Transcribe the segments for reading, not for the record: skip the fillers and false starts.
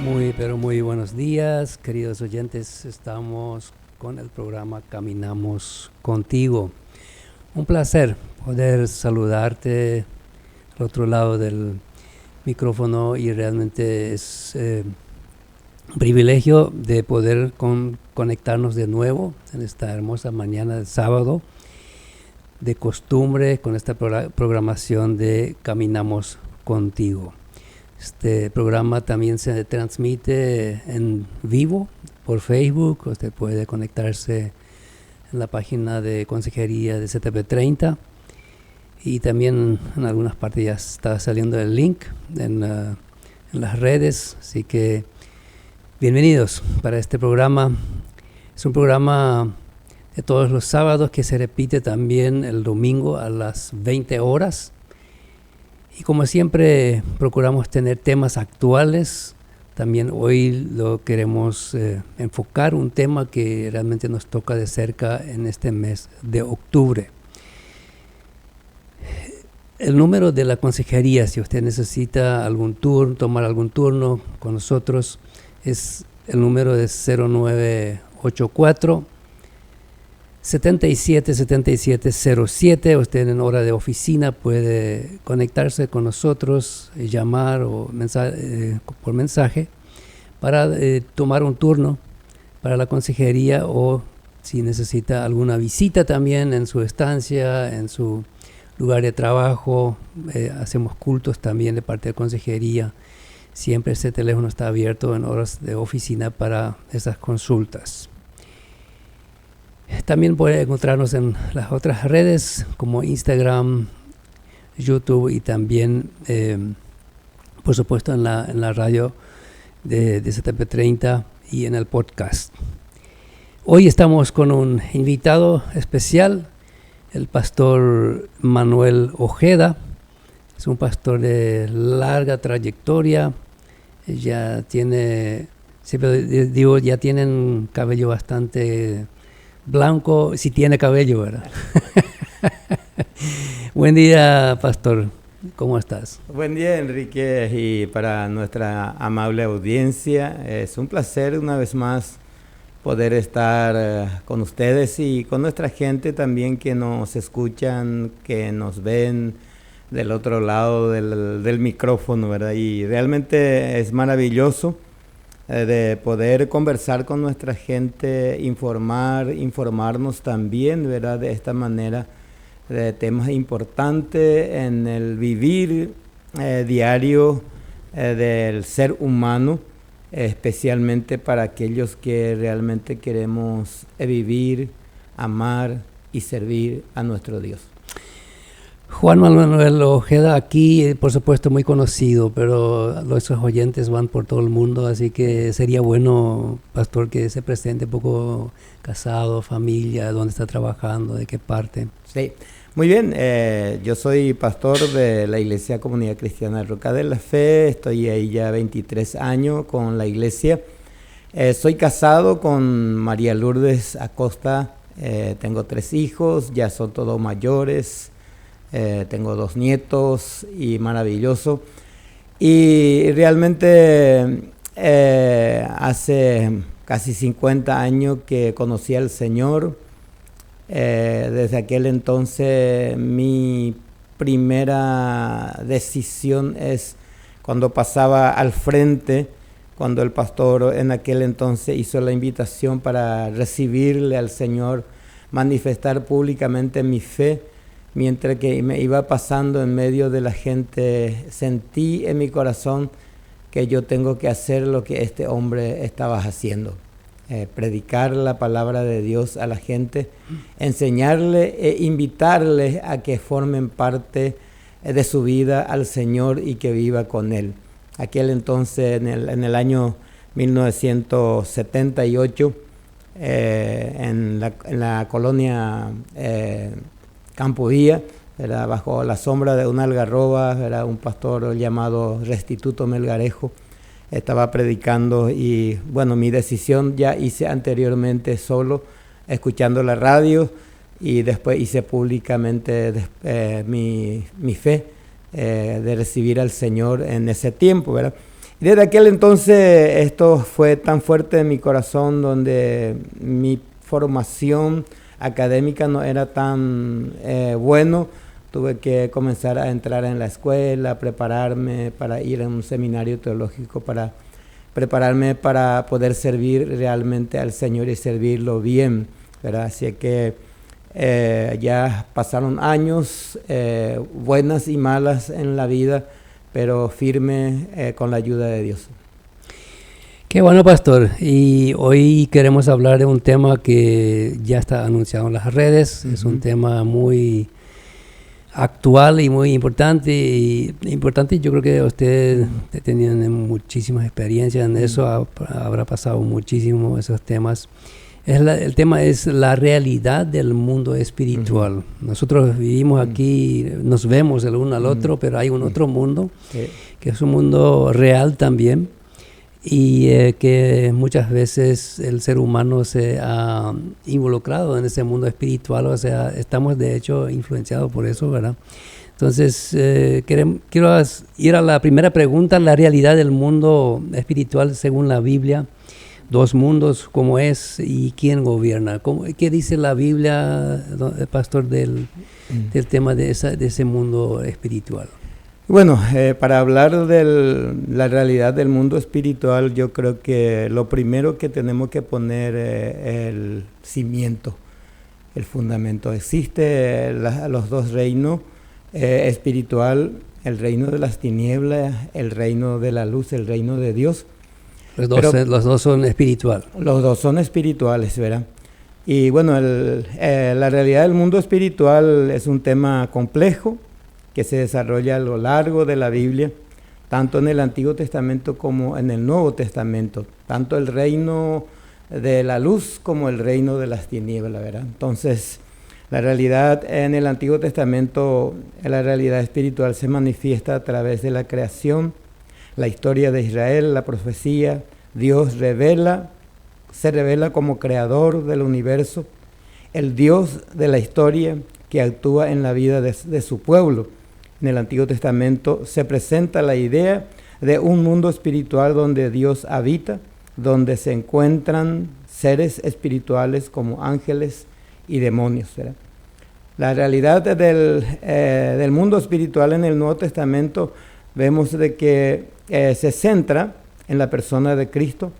Pero muy buenos días, queridos oyentes. Estamos con el programa Caminamos Contigo. Un placer poder saludarte al otro lado del micrófono y realmente es un privilegio de poder conectarnos de nuevo en esta hermosa mañana de sábado. De costumbre con esta programación de Caminamos Contigo. Este programa también se transmite en vivo por Facebook. Usted puede conectarse en la página de consejería de CTP30 y también en algunas partes ya está saliendo el link en las redes. Así que bienvenidos para este programa. Es un programa de todos los sábados que se repite también el domingo a las 20 horas. Y como siempre procuramos tener temas actuales. También hoy lo queremos enfocar un tema que realmente nos toca de cerca en este mes de octubre. El número de la consejería, si usted necesita algún turno, tomar algún turno con nosotros, es el número de 0984 777707. Usted en hora de oficina puede conectarse con nosotros, llamar o por mensaje para tomar un turno para la consejería, o si necesita alguna visita también en su estancia, en su lugar de trabajo. Hacemos cultos también de parte de consejería. Siempre ese teléfono está abierto en horas de oficina para esas consultas. También puede encontrarnos en las otras redes como Instagram, YouTube y también, por supuesto, en la radio de CTP30 y en el podcast. Hoy estamos con un invitado especial, el pastor Manuel Ojeda. Es un pastor de larga trayectoria. Ya tiene, siempre digo, ya tienen cabello bastante blanco, si tiene cabello, ¿verdad? Buen día, pastor. ¿Cómo estás? Buen día, Enrique, y para nuestra amable audiencia. Es un placer una vez más poder estar con ustedes y con nuestra gente también que nos escuchan, que nos ven del otro lado del micrófono, ¿verdad? Y realmente es maravilloso de poder conversar con nuestra gente, informarnos también, ¿verdad? De esta manera de temas importantes en el vivir diario del ser humano, especialmente para aquellos que realmente queremos vivir, amar y servir a nuestro Dios. Juan Manuel Ojeda, aquí por supuesto muy conocido, pero nuestros oyentes van por todo el mundo, así que sería bueno, pastor, que se presente un poco. Casado, familia, dónde está trabajando, de qué parte. Sí, muy bien, yo soy pastor de la Iglesia Comunidad Cristiana Roca de la Fe. Estoy ahí ya 23 años con la iglesia. Soy casado con María Lourdes Acosta. Tengo 3 hijos, ya son todos mayores. Tengo 2 nietos y maravilloso. Y realmente hace casi 50 años que conocí al Señor. Desde aquel entonces mi primera decisión es cuando pasaba al frente, cuando el pastor en aquel entonces hizo la invitación para recibirle al Señor, manifestar públicamente mi fe. Mientras que me iba pasando en medio de la gente, sentí en mi corazón que yo tengo que hacer lo que este hombre estaba haciendo. Predicar la palabra de Dios a la gente, enseñarle e invitarles a que formen parte de su vida al Señor y que viva con Él. Aquel entonces, en el año 1978, en la colonia Campo Día, era bajo la sombra de una algarroba, era un pastor llamado Restituto Melgarejo, estaba predicando. Y bueno, mi decisión ya hice anteriormente solo, escuchando la radio, y después hice públicamente mi fe de recibir al Señor en ese tiempo, ¿verdad? Y desde aquel entonces esto fue tan fuerte en mi corazón, donde mi formación académica no era tan bueno. Tuve que comenzar a entrar en la escuela, prepararme para ir a un seminario teológico, para prepararme para poder servir realmente al Señor y servirlo bien, ¿verdad? Así que ya pasaron años buenas y malas en la vida, pero firme con la ayuda de Dios. Qué bueno, pastor. Y hoy queremos hablar de un tema que ya está anunciado en las redes. Es un tema muy actual y muy importante. Y yo creo que usted tiene muchísimas experiencias en eso, habrá pasado muchísimo esos temas. El tema es la realidad del mundo espiritual. Nosotros vivimos aquí, nos vemos el uno al otro, pero hay un otro mundo, que es un mundo real también, y que muchas veces el ser humano se ha involucrado en ese mundo espiritual, o sea, estamos de hecho influenciados por eso, ¿verdad? Entonces, quiero ir a la primera pregunta, la realidad del mundo espiritual según la Biblia. Dos mundos, ¿cómo es y quién gobierna? ¿Qué dice la Biblia, pastor, del tema de ese mundo espiritual? Bueno, para hablar de la realidad del mundo espiritual, yo creo que lo primero que tenemos que poner es el cimiento, el fundamento. Existe los dos reinos espiritual, el reino de las tinieblas, el reino de la luz, el reino de Dios. Los dos son espirituales. Los dos son espirituales, ¿verdad? Y bueno, la realidad del mundo espiritual es un tema complejo que se desarrolla a lo largo de la Biblia, tanto en el Antiguo Testamento como en el Nuevo Testamento, tanto el reino de la luz como el reino de las tinieblas, ¿verdad? Entonces, la realidad en el Antiguo Testamento, la realidad espiritual se manifiesta a través de la creación, la historia de Israel, la profecía. Dios se revela como creador del universo, el Dios de la historia que actúa en la vida de su pueblo. En el Antiguo Testamento se presenta la idea de un mundo espiritual donde Dios habita, donde se encuentran seres espirituales como ángeles y demonios, ¿verdad? La realidad del mundo espiritual en el Nuevo Testamento vemos de que se centra en la persona de Cristo,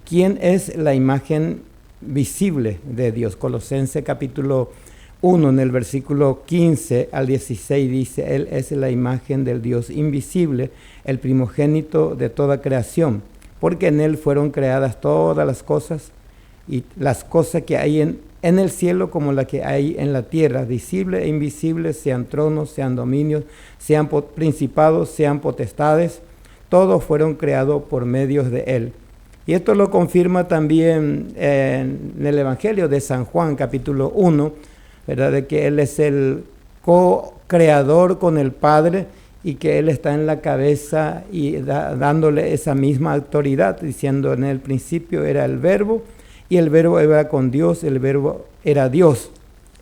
quien es la imagen visible de Dios. Colosenses capítulo 1, en el versículo 15 al 16 dice: Él es la imagen del Dios invisible, el primogénito de toda creación, porque en Él fueron creadas todas las cosas, y las cosas que hay en el cielo como las que hay en la tierra, visibles e invisibles, sean tronos, sean dominios, sean principados, sean potestades, todos fueron creados por medios de Él. Y esto lo confirma también en el Evangelio de San Juan, capítulo 1, ¿verdad? De que Él es el co-creador con el Padre y que Él está en la cabeza y dándole esa misma autoridad, diciendo: en el principio era el Verbo, y el Verbo era con Dios, el Verbo era Dios.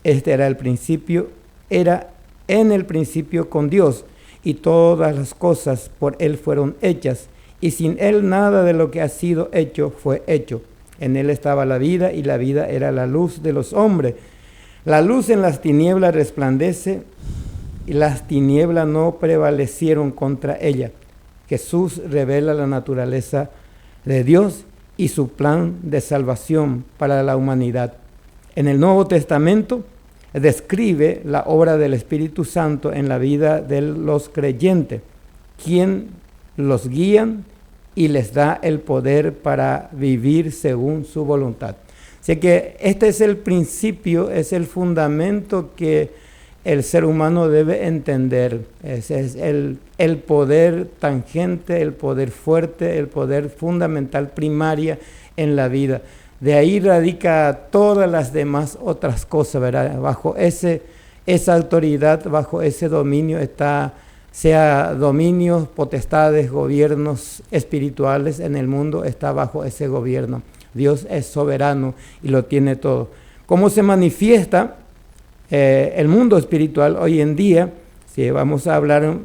Este era el principio, era en el principio con Dios, y todas las cosas por Él fueron hechas, y sin Él nada de lo que ha sido hecho fue hecho. En Él estaba la vida, y la vida era la luz de los hombres. La luz en las tinieblas resplandece, y las tinieblas no prevalecieron contra ella. Jesús revela la naturaleza de Dios y su plan de salvación para la humanidad. En el Nuevo Testamento describe la obra del Espíritu Santo en la vida de los creyentes, quien los guían y les da el poder para vivir según su voluntad. Así que este es el principio, es el fundamento que el ser humano debe entender. Ese es el poder tangente, el poder fuerte, el poder fundamental, primaria en la vida. De ahí radica todas las demás otras cosas, ¿verdad? Bajo esa autoridad, bajo ese dominio está, sea dominios, potestades, gobiernos espirituales en el mundo, está bajo ese gobierno. Dios es soberano y lo tiene todo. ¿Cómo se manifiesta el mundo espiritual hoy en día? Sí, vamos a hablar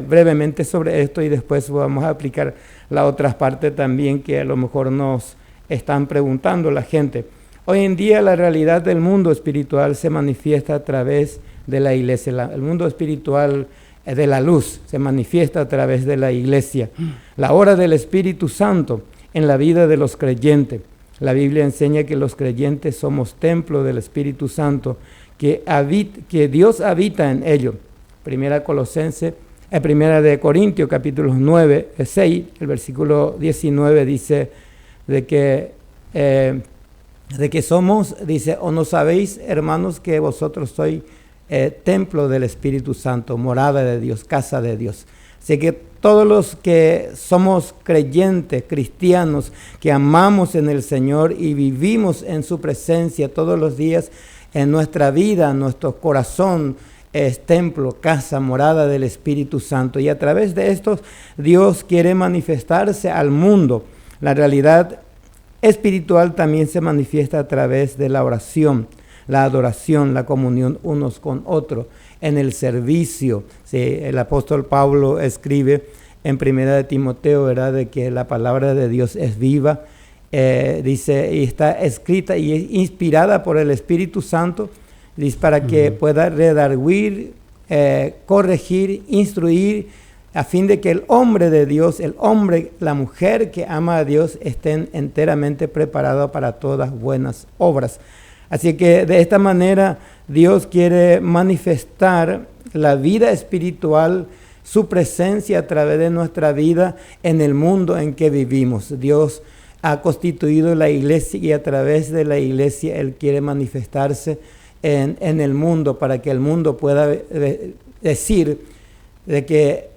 brevemente sobre esto y después vamos a aplicar la otra parte también que a lo mejor nos están preguntando la gente. Hoy en día la realidad del mundo espiritual se manifiesta a través de la iglesia. El mundo espiritual de la luz se manifiesta a través de la iglesia. La obra del Espíritu Santo en la vida de los creyentes. La Biblia enseña que los creyentes somos templo del Espíritu Santo, que Dios habita en ellos. Primera de Corintios, capítulo 9, 6, el versículo 19 dice de que somos, dice, ¿o no sabéis, hermanos, que vosotros sois templo del Espíritu Santo, morada de Dios, casa de Dios? Así que todos los que somos creyentes, cristianos, que amamos en el Señor y vivimos en su presencia todos los días, en nuestra vida, nuestro corazón es templo, casa, morada del Espíritu Santo. Y a través de esto Dios quiere manifestarse al mundo. La realidad espiritual también se manifiesta a través de la oración, la adoración, la comunión unos con otros, en el servicio. Sí, el apóstol Pablo escribe en 1 de Timoteo, ¿verdad?, de que la palabra de Dios es viva, dice, y está escrita y es inspirada por el Espíritu Santo, dice, para que pueda redarguir, corregir, instruir, a fin de que el hombre de Dios, el hombre, la mujer que ama a Dios, estén enteramente preparados para todas buenas obras. Así que de esta manera Dios quiere manifestar la vida espiritual, su presencia a través de nuestra vida en el mundo en que vivimos. Dios ha constituido la iglesia y a través de la iglesia Él quiere manifestarse en el mundo, para que el mundo pueda decir de que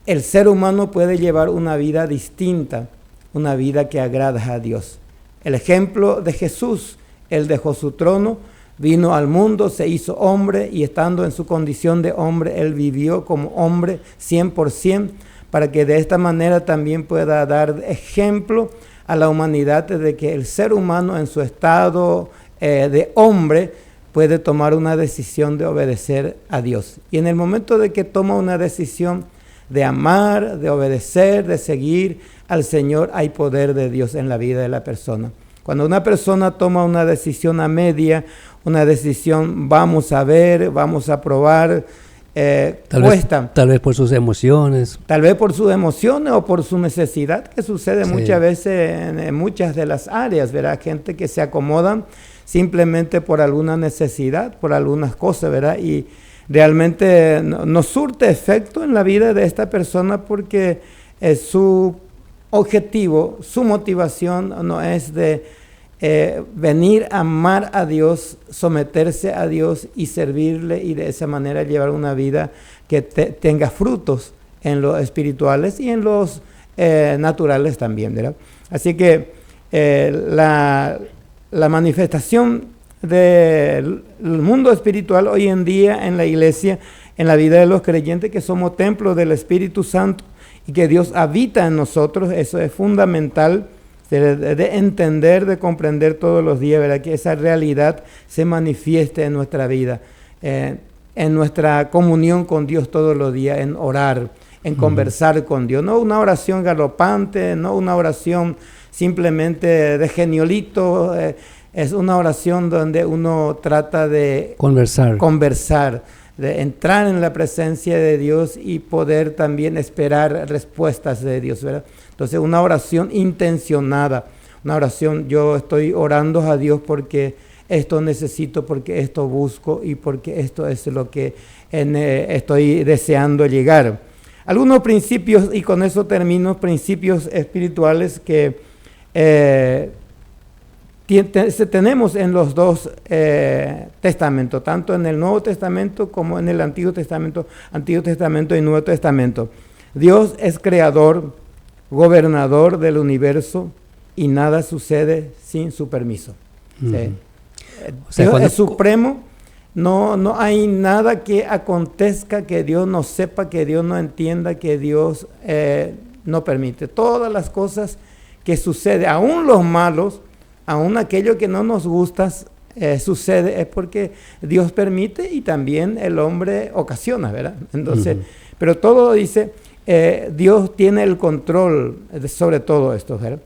el ser humano puede llevar una vida distinta, una vida que agrada a Dios. El ejemplo de Jesús, Él dejó su trono, vino al mundo, se hizo hombre y estando en su condición de hombre, Él vivió como hombre 100%, para que de esta manera también pueda dar ejemplo a la humanidad de que el ser humano en su estado de hombre puede tomar una decisión de obedecer a Dios. Y en el momento de que toma una decisión de amar, de obedecer, de seguir al Señor, hay poder de Dios en la vida de la persona. Cuando una persona toma una decisión a media, una decisión vamos a ver, vamos a probar, cuesta. Tal vez por sus emociones. Tal vez por sus emociones o por su necesidad, que sucede muchas veces en muchas de las áreas, ¿verdad? Gente que se acomodan simplemente por alguna necesidad, por algunas cosas, ¿verdad? Y realmente no surte efecto en la vida de esta persona porque su objetivo, su motivación no es de venir a amar a Dios, someterse a Dios y servirle y de esa manera llevar una vida que tenga frutos en los espirituales y en los naturales también, ¿verdad? Así que la manifestación del mundo espiritual hoy en día en la iglesia, en la vida de los creyentes, que somos templos del Espíritu Santo y que Dios habita en nosotros, eso es fundamental de entender, de comprender todos los días, ¿verdad? Que esa realidad se manifieste en nuestra vida, en nuestra comunión con Dios todos los días, en orar, en conversar con Dios, no una oración galopante, no una oración simplemente de geniolito, es una oración donde uno trata de conversar, de entrar en la presencia de Dios y poder también esperar respuestas de Dios, ¿verdad? Entonces una oración intencionada, una oración, yo estoy orando a Dios porque esto necesito, porque esto busco y porque esto es lo que estoy deseando llegar. Algunos principios, y con eso termino, principios espirituales que tenemos en los dos testamentos, tanto en el Nuevo Testamento como en el Antiguo Testamento y Nuevo Testamento. Dios es creador, gobernador del universo y nada sucede sin su permiso. ¿Sí? O sea, Dios es supremo, no hay nada que acontezca que Dios no sepa, que Dios no entienda, que Dios no permite. Todas las cosas que suceden, aún los malos, aún aquello que no nos gusta, sucede, es porque Dios permite y también el hombre ocasiona, ¿verdad? Entonces, pero todo dice, Dios tiene el control sobre todo esto, ¿verdad?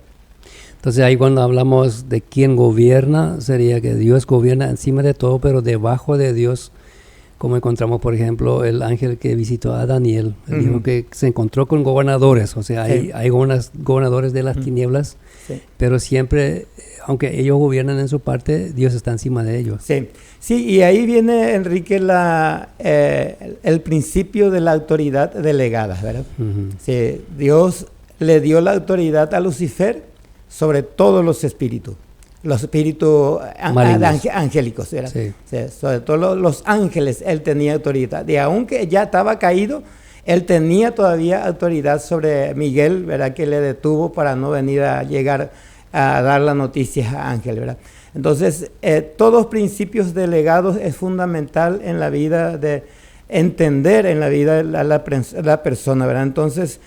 Entonces ahí cuando hablamos de quién gobierna, sería que Dios gobierna encima de todo, pero debajo de Dios, como encontramos, por ejemplo, el ángel que visitó a Daniel, él dijo que se encontró con gobernadores, o sea, hay gobernadores de las tinieblas, pero siempre, aunque ellos gobiernan en su parte, Dios está encima de ellos. Sí, y ahí viene, Enrique, el principio de la autoridad delegada, ¿verdad? Sí, Dios le dio la autoridad a Lucifer sobre todos los espíritus angélicos, ¿verdad? Sí, sobre todo los ángeles, él tenía autoridad. Y aunque ya estaba caído, él tenía todavía autoridad sobre Miguel, ¿verdad? Que le detuvo para no venir a llegar a dar las noticias a Ángel, ¿verdad? Entonces, todos principios delegados es fundamental en la vida de entender en la vida de la persona, ¿verdad? Entonces,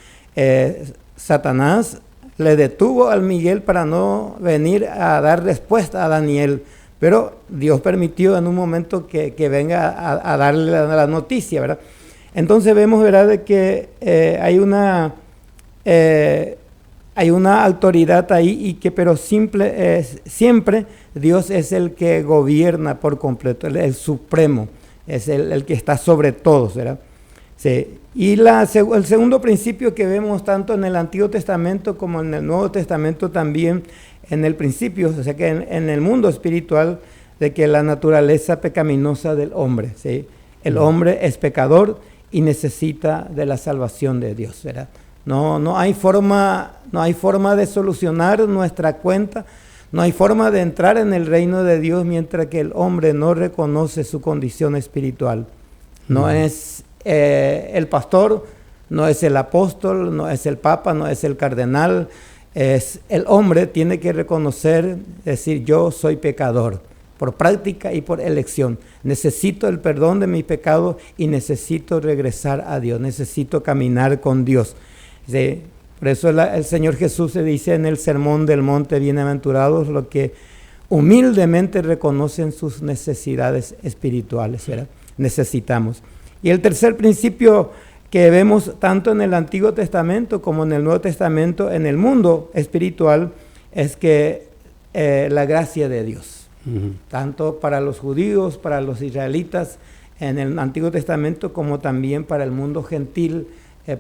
Satanás le detuvo al Miguel para no venir a dar respuesta a Daniel, pero Dios permitió en un momento que venga a darle la noticia, ¿verdad? Entonces vemos, ¿verdad?, de que hay una autoridad ahí, pero siempre Dios es el que gobierna por completo, el supremo, es el que está sobre todos, ¿verdad? Sí. Y el segundo principio que vemos tanto en el Antiguo Testamento como en el Nuevo Testamento también, en el principio, o sea que en el mundo espiritual, de que la naturaleza pecaminosa del hombre, ¿sí? El hombre es pecador y necesita de la salvación de Dios, ¿verdad? No hay forma de solucionar nuestra cuenta, no hay forma de entrar en el reino de Dios mientras que el hombre no reconoce su condición espiritual. No es el pastor, no es el apóstol, no es el papa, no es el cardenal, es el hombre tiene que reconocer, decir yo soy pecador, por práctica y por elección. Necesito el perdón de mis pecados y necesito regresar a Dios, necesito caminar con Dios. ¿Sí? Por eso el Señor Jesús se dice en el Sermón del Monte, bienaventurados los que humildemente reconocen sus necesidades espirituales, ¿verdad? Necesitamos. Y el tercer principio que vemos tanto en el Antiguo Testamento como en el Nuevo Testamento, en el mundo espiritual, es que la gracia de Dios, tanto para los judíos, para los israelitas, en el Antiguo Testamento, como también para el mundo gentil,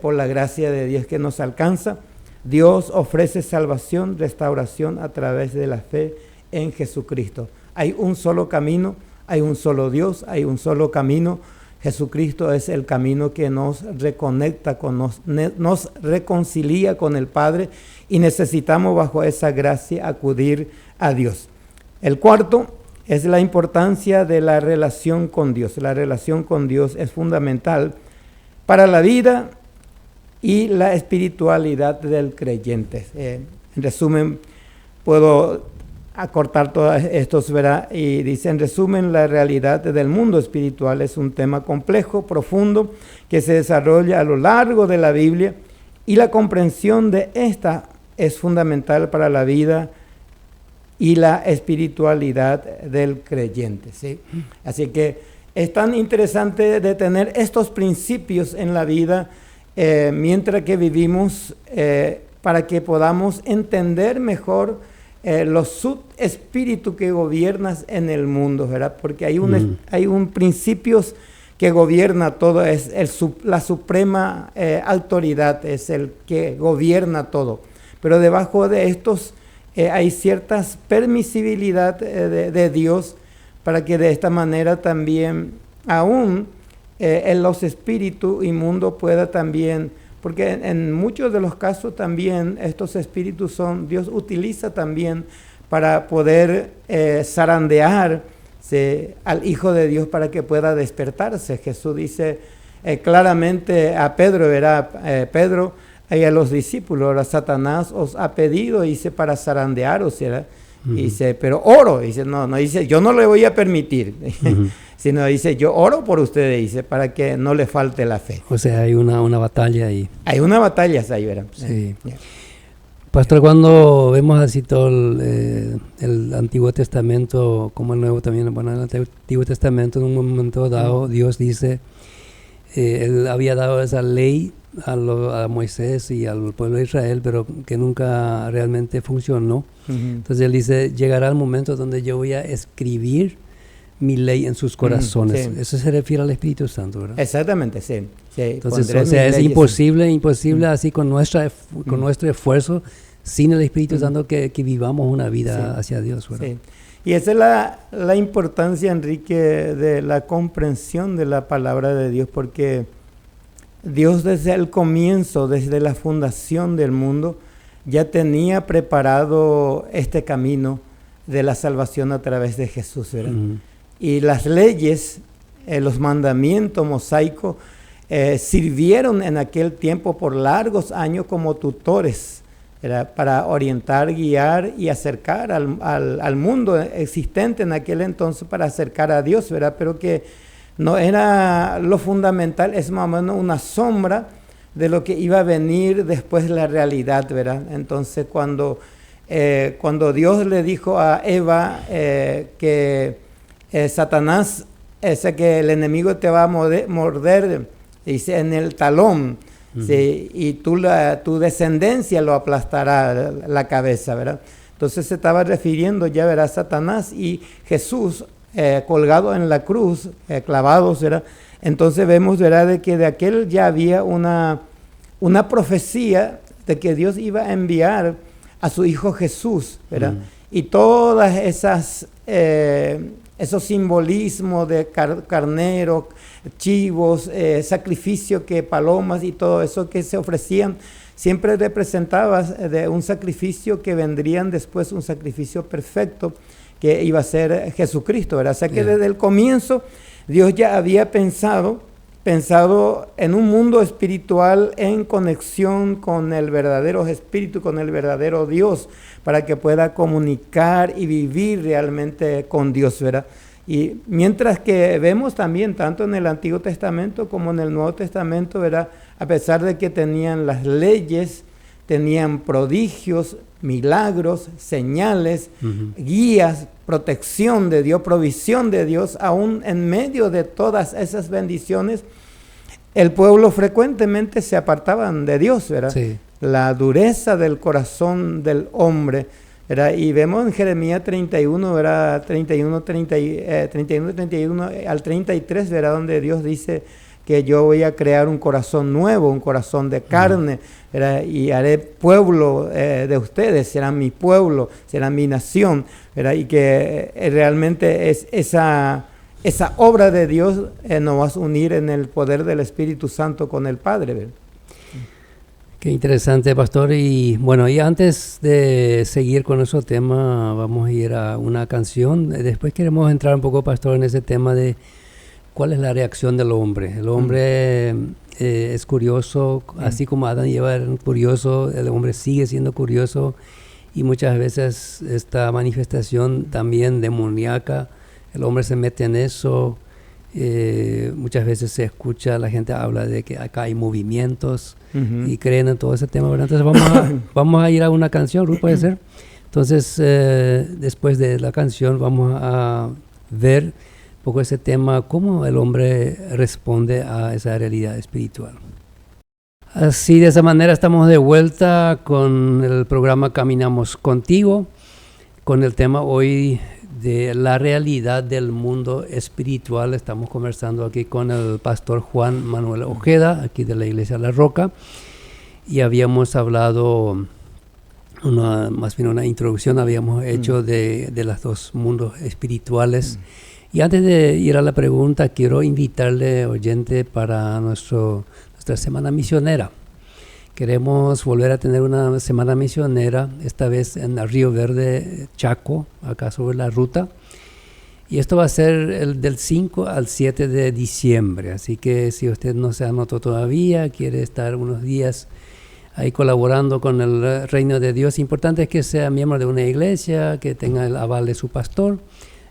por la gracia de Dios que nos alcanza, Dios ofrece salvación, restauración a través de la fe en Jesucristo. Hay un solo camino, hay un solo Dios, hay un solo camino. Jesucristo es el camino que nos reconecta, nos reconcilia con el Padre y necesitamos bajo esa gracia acudir a Dios. El cuarto es la importancia de la relación con Dios. La relación con Dios es fundamental para la vida y la espiritualidad del creyente. En resumen, puedo acortar todos estos, ¿verdad? Y dice, en resumen, la realidad del mundo espiritual es un tema complejo, profundo, que se desarrolla a lo largo de la Biblia y la comprensión de esta es fundamental para la vida y la espiritualidad del creyente, ¿sí? Así que es tan interesante de tener estos principios en la vida mientras que vivimos para que podamos entender mejor los subespíritus que gobiernan en el mundo, ¿verdad? Porque hay un principios que gobierna todo, es la suprema autoridad, es el que gobierna todo. Pero debajo de estos hay ciertas permisibilidad de Dios para que de esta manera también aún en los espíritus inmundos pueda también, porque en muchos de los casos también estos espíritus Dios utiliza también para poder zarandear al Hijo de Dios para que pueda despertarse. Jesús dice claramente a Pedro, ¿verdad? Pedro y a los discípulos, ahora Satanás os ha pedido, dice, para zarandearos, ¿verdad? Dice, pero oro, dice, no dice, yo no le voy a permitir, sino dice, yo oro por ustedes, dice, para que no le falte la fe. O sea, hay una batalla ahí. Hay una batalla ahí, ¿verdad? Sí. Pastor, cuando vemos así todo el Antiguo Testamento, como el Nuevo también, bueno, en el Antiguo Testamento en un momento dado, Dios dice, Él había dado esa ley a Moisés y al pueblo de Israel, pero que nunca realmente funcionó. Entonces él dice, llegará el momento donde yo voy a escribir mi ley en sus corazones. Sí. Eso se refiere al Espíritu Santo, ¿verdad? Exactamente, sí. Entonces, o sea, es imposible así con nuestro esfuerzo, sin el Espíritu Santo, que vivamos una vida hacia Dios, ¿verdad? Sí. Y esa es la importancia, Enrique, de la comprensión de la palabra de Dios, porque Dios desde el comienzo, desde la fundación del mundo, ya tenía preparado este camino de la salvación a través de Jesús, ¿verdad? Y las leyes, los mandamientos mosaicos, sirvieron en aquel tiempo por largos años como tutores, ¿verdad? Para orientar, guiar y acercar al mundo existente en aquel entonces, para acercar a Dios, ¿verdad? Pero que no era lo fundamental, es más o menos una sombra de lo que iba a venir después de la realidad, ¿verdad? Entonces cuando Dios le dijo a Eva que Satanás, que el enemigo te va a morder, dice, en el talón, ¿sí? Y tu descendencia lo aplastará la cabeza, ¿verdad? Entonces se estaba refiriendo ya, ¿verdad? Satanás y Jesús colgado en la cruz, clavados, ¿verdad? Entonces vemos, ¿verdad?, de que de aquel ya había una profecía de que Dios iba a enviar a su Hijo Jesús, ¿verdad? Y todas esos simbolismos de carneros, chivos, sacrificios, palomas y todo eso que se ofrecían, siempre representaba de un sacrificio que vendrían después, un sacrificio perfecto que iba a ser Jesucristo, ¿verdad? O sea que desde el comienzo Dios ya había pensado en un mundo espiritual en conexión con el verdadero Espíritu, con el verdadero Dios, para que pueda comunicar y vivir realmente con Dios, ¿verdad? Y mientras que vemos también, tanto en el Antiguo Testamento como en el Nuevo Testamento, ¿verdad?, a pesar de que tenían las leyes, tenían prodigios, milagros, señales, guías, protección de Dios, provisión de Dios, aún en medio de todas esas bendiciones, el pueblo frecuentemente se apartaban de Dios, ¿verdad? Sí. La dureza del corazón del hombre, ¿verdad? Y vemos en Jeremías 31, ¿verdad? 31 al 33, ¿verdad?, donde Dios dice que yo voy a crear un corazón nuevo, un corazón de carne, ¿verdad? Y haré pueblo de ustedes, serán mi pueblo, serán mi nación, ¿verdad? Y que realmente es esa obra de Dios nos va a unir en el poder del Espíritu Santo con el Padre, ¿verdad? Qué interesante, pastor. Y bueno, y antes de seguir con nuestro tema, vamos a ir a una canción. Después queremos entrar un poco, pastor, en ese tema de cuál es la reacción del hombre. El hombre es curioso, así como Adán y Eva eran curiosos, el hombre sigue siendo curioso, y muchas veces esta manifestación también demoníaca, el hombre se mete en eso. Muchas veces se escucha, la gente habla de que acá hay movimientos y creen en todo ese tema, ¿verdad? Entonces vamos a ir a una canción, Ruth, puede ser. Entonces después de la canción vamos a ver un poco ese tema, cómo el hombre responde a esa realidad espiritual. Así, de esa manera estamos de vuelta con el programa Caminamos Contigo, con el tema hoy de la realidad del mundo espiritual. Estamos conversando aquí con el pastor Juan Manuel Ojeda, aquí de la Iglesia La Roca, y habíamos hablado, más bien una introducción habíamos hecho de los dos mundos espirituales. Y antes de ir a la pregunta, quiero invitarle, oyente, para nuestra semana misionera. Queremos volver a tener una semana misionera, esta vez en Río Verde, Chaco, acá sobre la ruta. Y esto va a ser del 5 al 7 de diciembre. Así que si usted no se anotó todavía, quiere estar unos días ahí colaborando con el reino de Dios, importante es que sea miembro de una iglesia, que tenga el aval de su pastor.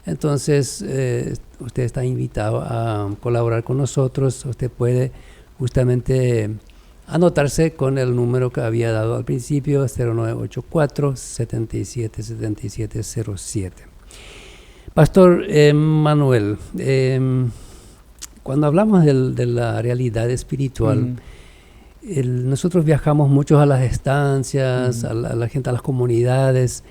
Entonces, usted está invitado a colaborar con nosotros. Usted puede justamente anotarse con el número que había dado al principio, 0984-777707. Pastor Manuel, cuando hablamos de la realidad espiritual, nosotros viajamos mucho a las estancias, a la gente, a las comunidades,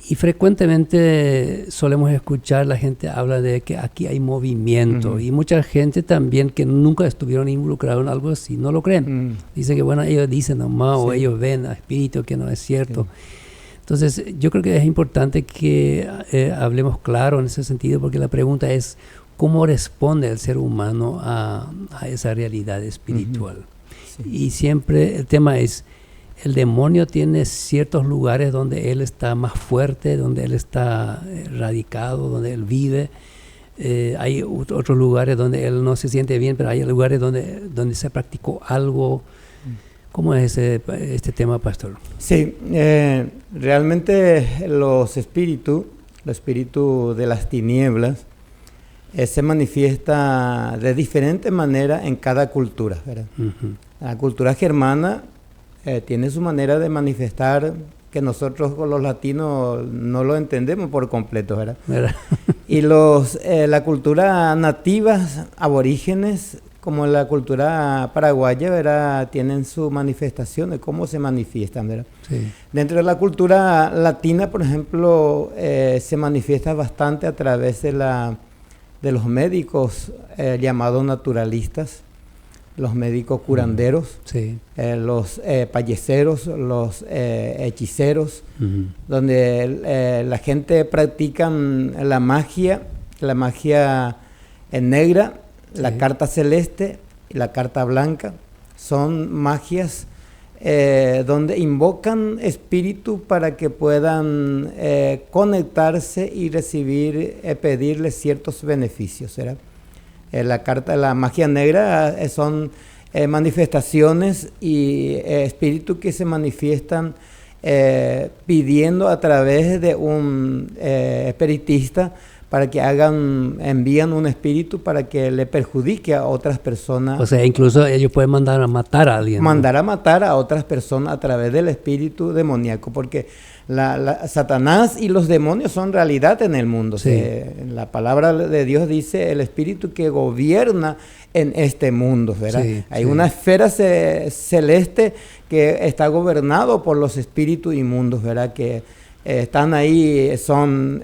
y frecuentemente solemos escuchar la gente habla de que aquí hay movimiento, y mucha gente también que nunca estuvieron involucrados en algo así no lo creen. Dice que bueno, ellos dicen nomás, o ellos ven a espíritu, que no es cierto. Entonces yo creo que es importante que hablemos claro en ese sentido, porque la pregunta es cómo responde el ser humano a esa realidad espiritual. Y siempre el tema es, el demonio tiene ciertos lugares donde él está más fuerte, donde él está radicado, donde él vive. Hay otros lugares donde él no se siente bien, pero hay lugares donde se practicó algo. ¿Cómo es este tema, pastor? Sí, realmente los espíritus de las tinieblas, se manifiesta de diferente manera en cada cultura, ¿verdad? La cultura germana tiene su manera de manifestar que nosotros los latinos no lo entendemos por completo, ¿verdad? Y la cultura nativas, aborígenes, como la cultura paraguaya, ¿verdad? Tienen su manifestación de cómo se manifiestan, ¿verdad? Sí. Dentro de la cultura latina, por ejemplo, se manifiesta bastante a través de los médicos llamados naturalistas, los médicos curanderos, los payeceros, los hechiceros, donde la gente practica la magia negra, la carta celeste y la carta blanca. Son magias donde invocan espíritu para que puedan conectarse y recibir, pedirle ciertos beneficios, ¿verdad? La magia negra son manifestaciones y espíritus que se manifiestan pidiendo a través de un espiritista para que envían un espíritu para que le perjudique a otras personas. O sea, incluso ellos pueden mandar a matar a alguien. Mandar a matar a otras personas a través del espíritu demoníaco, porque Satanás y los demonios son realidad en el mundo. Sí. La palabra de Dios dice el espíritu que gobierna en este mundo, ¿verdad? Hay una esfera celeste que está gobernado por los espíritus inmundos, ¿verdad? Que están ahí, son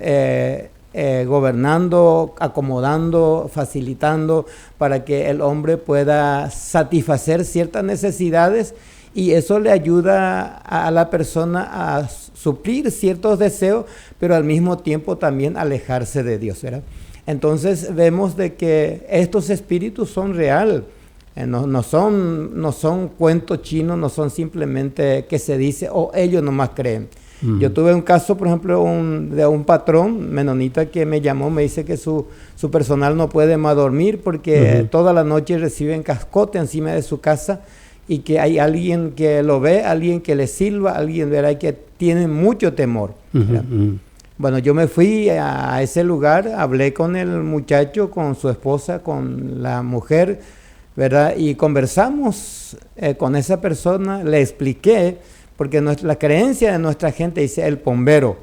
gobernando, acomodando, facilitando para que el hombre pueda satisfacer ciertas necesidades, y eso le ayuda a la persona a suplir ciertos deseos, pero al mismo tiempo también alejarse de Dios, ¿verdad? Entonces vemos de que estos espíritus son real, no son cuentos chinos, no son simplemente que se dice o ellos nomás creen. Yo tuve un caso, por ejemplo, de un patrón menonita que me llamó, me dice que su personal no puede más dormir porque toda la noche reciben cascote encima de su casa, y que hay alguien que lo ve, alguien que le silba, alguien, ¿verdad?, que tiene mucho temor. Bueno, yo me fui a ese lugar, hablé con el muchacho, con su esposa, con la mujer, ¿verdad? Y conversamos con esa persona, le expliqué, porque la creencia de nuestra gente dice el pombero.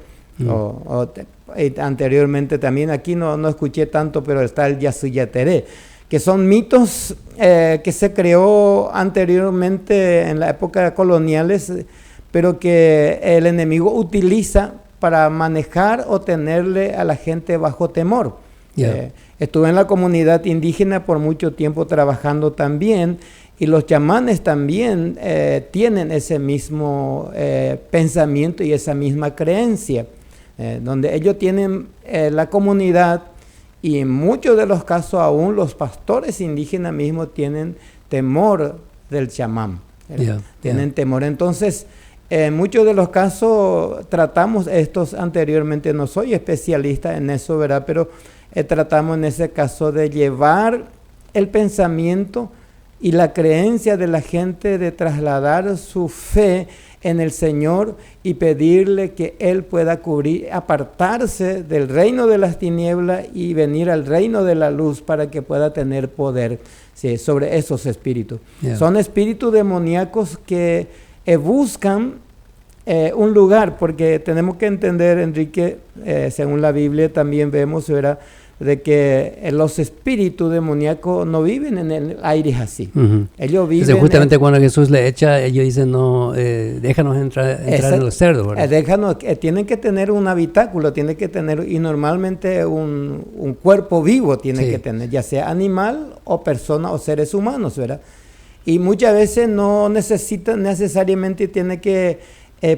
Anteriormente también, aquí no escuché tanto, pero está el Yasuyateré, que son mitos que se creó anteriormente en la época coloniales, pero que el enemigo utiliza para manejar o tenerle a la gente bajo temor. Estuve en la comunidad indígena por mucho tiempo trabajando también, y los chamanes también tienen ese mismo pensamiento y esa misma creencia, donde ellos tienen la comunidad. Y en muchos de los casos aún los pastores indígenas mismos tienen temor del chamán. Tienen temor. Entonces, en muchos de los casos tratamos estos anteriormente. No soy especialista en eso, ¿verdad? Pero tratamos en ese caso de llevar el pensamiento y la creencia de la gente, de trasladar su fe en el Señor y pedirle que Él pueda apartarse del reino de las tinieblas y venir al reino de la luz para que pueda tener poder sobre esos espíritus. Son espíritus demoníacos que buscan un lugar, porque tenemos que entender, Enrique, según la Biblia también vemos, ¿verdad?, de que los espíritus demoníacos no viven en el aire así. Ellos viven... Entonces, justamente cuando Jesús le echa, ellos dicen, no, déjanos entrar en los cerdos, ¿verdad? Tienen que tener un habitáculo, tienen que tener, y normalmente un cuerpo vivo tienen que tener, ya sea animal o persona o seres humanos, ¿verdad? Y muchas veces no necesitan necesariamente, tiene que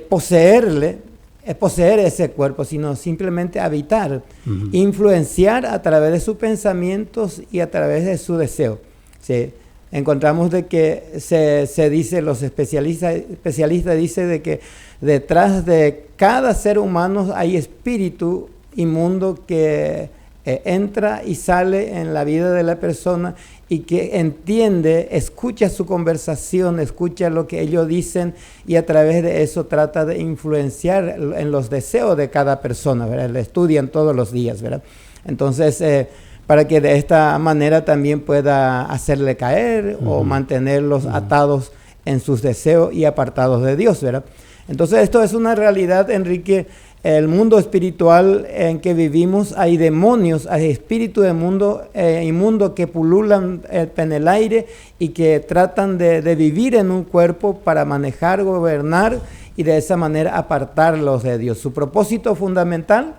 poseer ese cuerpo, sino simplemente habitar, influenciar a través de sus pensamientos y a través de su deseo. ¿Sí? Encontramos de que se dice, los especialistas dicen de que detrás de cada ser humano hay espíritu inmundo que entra y sale en la vida de la persona y que entiende, escucha su conversación, escucha lo que ellos dicen y a través de eso trata de influenciar en los deseos de cada persona, ¿verdad? Le estudian todos los días, ¿verdad? Entonces, para que de esta manera también pueda hacerle caer o mantenerlos atados en sus deseos y apartados de Dios, ¿verdad? Entonces, esto es una realidad, Enrique. El mundo espiritual en que vivimos, hay demonios, hay espíritus de mundo inmundo que pululan en el aire y que tratan de vivir en un cuerpo para manejar, gobernar y de esa manera apartarlos de Dios. Su propósito fundamental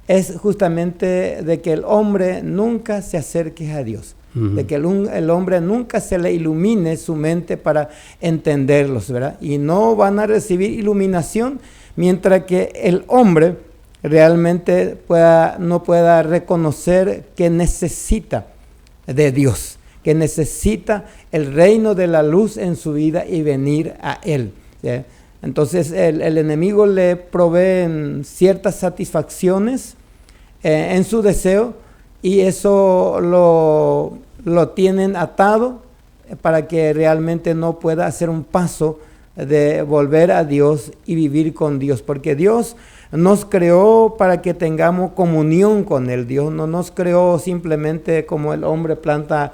es justamente de que el hombre nunca se acerque a Dios, de que el hombre nunca se le ilumine su mente para entenderlos, ¿verdad? Y no van a recibir iluminación mientras que el hombre realmente no pueda reconocer que necesita de Dios, que necesita el reino de la luz en su vida y venir a Él, ¿sí? Entonces el enemigo le provee ciertas satisfacciones en su deseo y eso lo tienen atado para que realmente no pueda hacer un paso de volver a Dios y vivir con Dios, porque Dios nos creó para que tengamos comunión con Él. Dios no nos creó simplemente como el hombre planta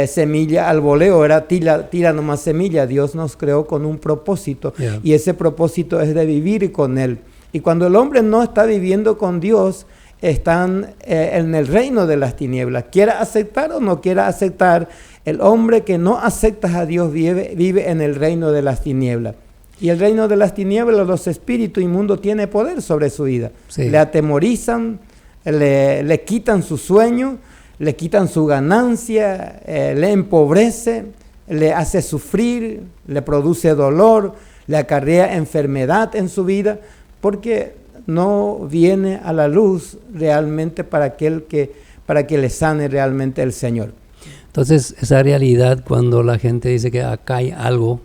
semilla al voleo, tira nomás semilla. Dios nos creó con un propósito y ese propósito es de vivir con Él. Y cuando el hombre no está viviendo con Dios, están en el reino de las tinieblas. Quiera aceptar o no quiera aceptar, el hombre que no acepta a Dios vive en el reino de las tinieblas. Y el reino de las tinieblas, los espíritus inmundos, tiene poder sobre su vida. Sí. Le atemorizan, le quitan su sueño, le quitan su ganancia, le empobrece, le hace sufrir, le produce dolor, le acarrea enfermedad en su vida, porque no viene a la luz realmente para que le sane realmente el Señor. Entonces, esa realidad, cuando la gente dice que acá hay algo,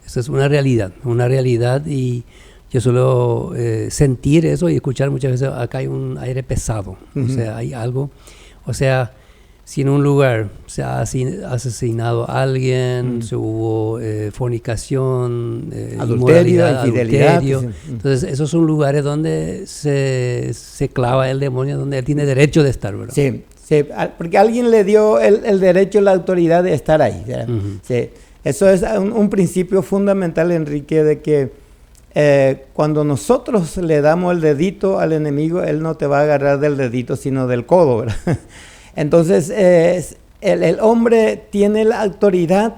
esa es una realidad y yo suelo sentir eso y escuchar muchas veces, acá hay un aire pesado, o sea, hay algo, o sea, si en un lugar se ha asesinado a alguien, se hubo fornicación, adulterio, infidelidad. Entonces, esos son lugares donde se clava el demonio, donde él tiene derecho de estar, ¿verdad? Sí, porque alguien le dio el derecho, la autoridad de estar ahí. Sí. Eso es un principio fundamental, Enrique, de que cuando nosotros le damos el dedito al enemigo, él no te va a agarrar del dedito, sino del codo, ¿verdad? Entonces, el hombre tiene la autoridad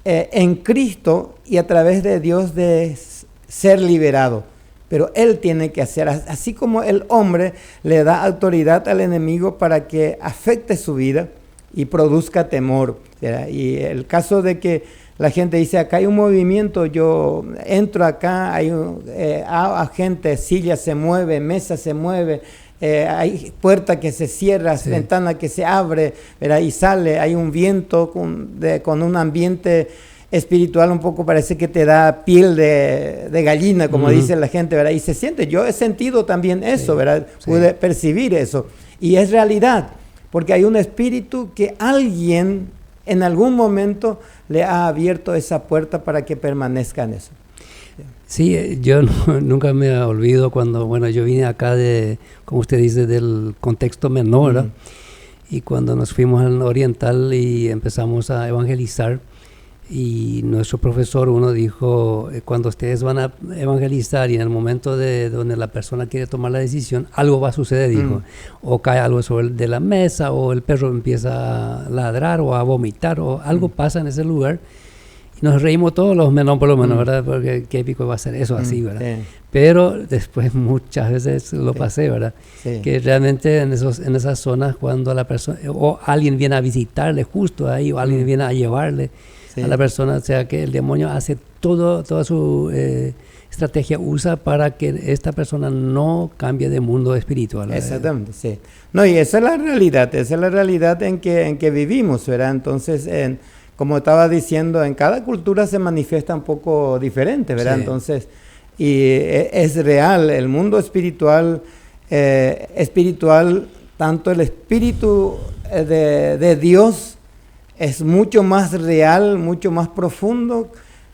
en Cristo y a través de Dios de ser liberado. Pero él tiene que hacer, así como el hombre le da autoridad al enemigo para que afecte su vida y produzca temor. ¿Verdad? Y el caso de que la gente dice, acá hay un movimiento, yo entro acá, hay gente, silla se mueve, mesa se mueve, hay puerta que se cierra, ventana que se abre, ¿verdad? Y sale, hay un viento con un ambiente espiritual, un poco parece que te da piel de gallina, como dice la gente, ¿verdad? Y se siente, yo he sentido también eso, ¿verdad? Pude percibir eso, y es realidad, porque hay un espíritu que alguien en algún momento le ha abierto esa puerta para que permanezca en eso. Sí, yo nunca me olvido cuando, bueno, yo vine acá como usted dice, del contexto menor, ¿verdad? Y cuando nos fuimos al Oriental y empezamos a evangelizar, Y nuestro profesor, uno dijo, cuando ustedes van a evangelizar y en el momento de donde la persona quiere tomar la decisión, algo va a suceder, dijo. O cae algo sobre de la mesa, o el perro empieza a ladrar o a vomitar, o algo pasa en ese lugar. Y nos reímos todos los menos, por lo menos, ¿verdad? Porque qué épico va a ser eso así, ¿verdad? Sí. Pero después muchas veces lo pasé, ¿verdad? Sí. Que realmente en esas zonas, cuando la persona, o alguien viene a visitarle justo ahí, o alguien viene a llevarle a la persona, o sea que el demonio hace toda su estrategia, usa para que esta persona no cambie de mundo espiritual. Exactamente, sí. No, y esa es la realidad en que vivimos, ¿verdad? Entonces, como estaba diciendo, en cada cultura se manifiesta un poco diferente, ¿verdad? Sí. Entonces, y es real, el mundo espiritual, tanto el espíritu de Dios es mucho más real, mucho más profundo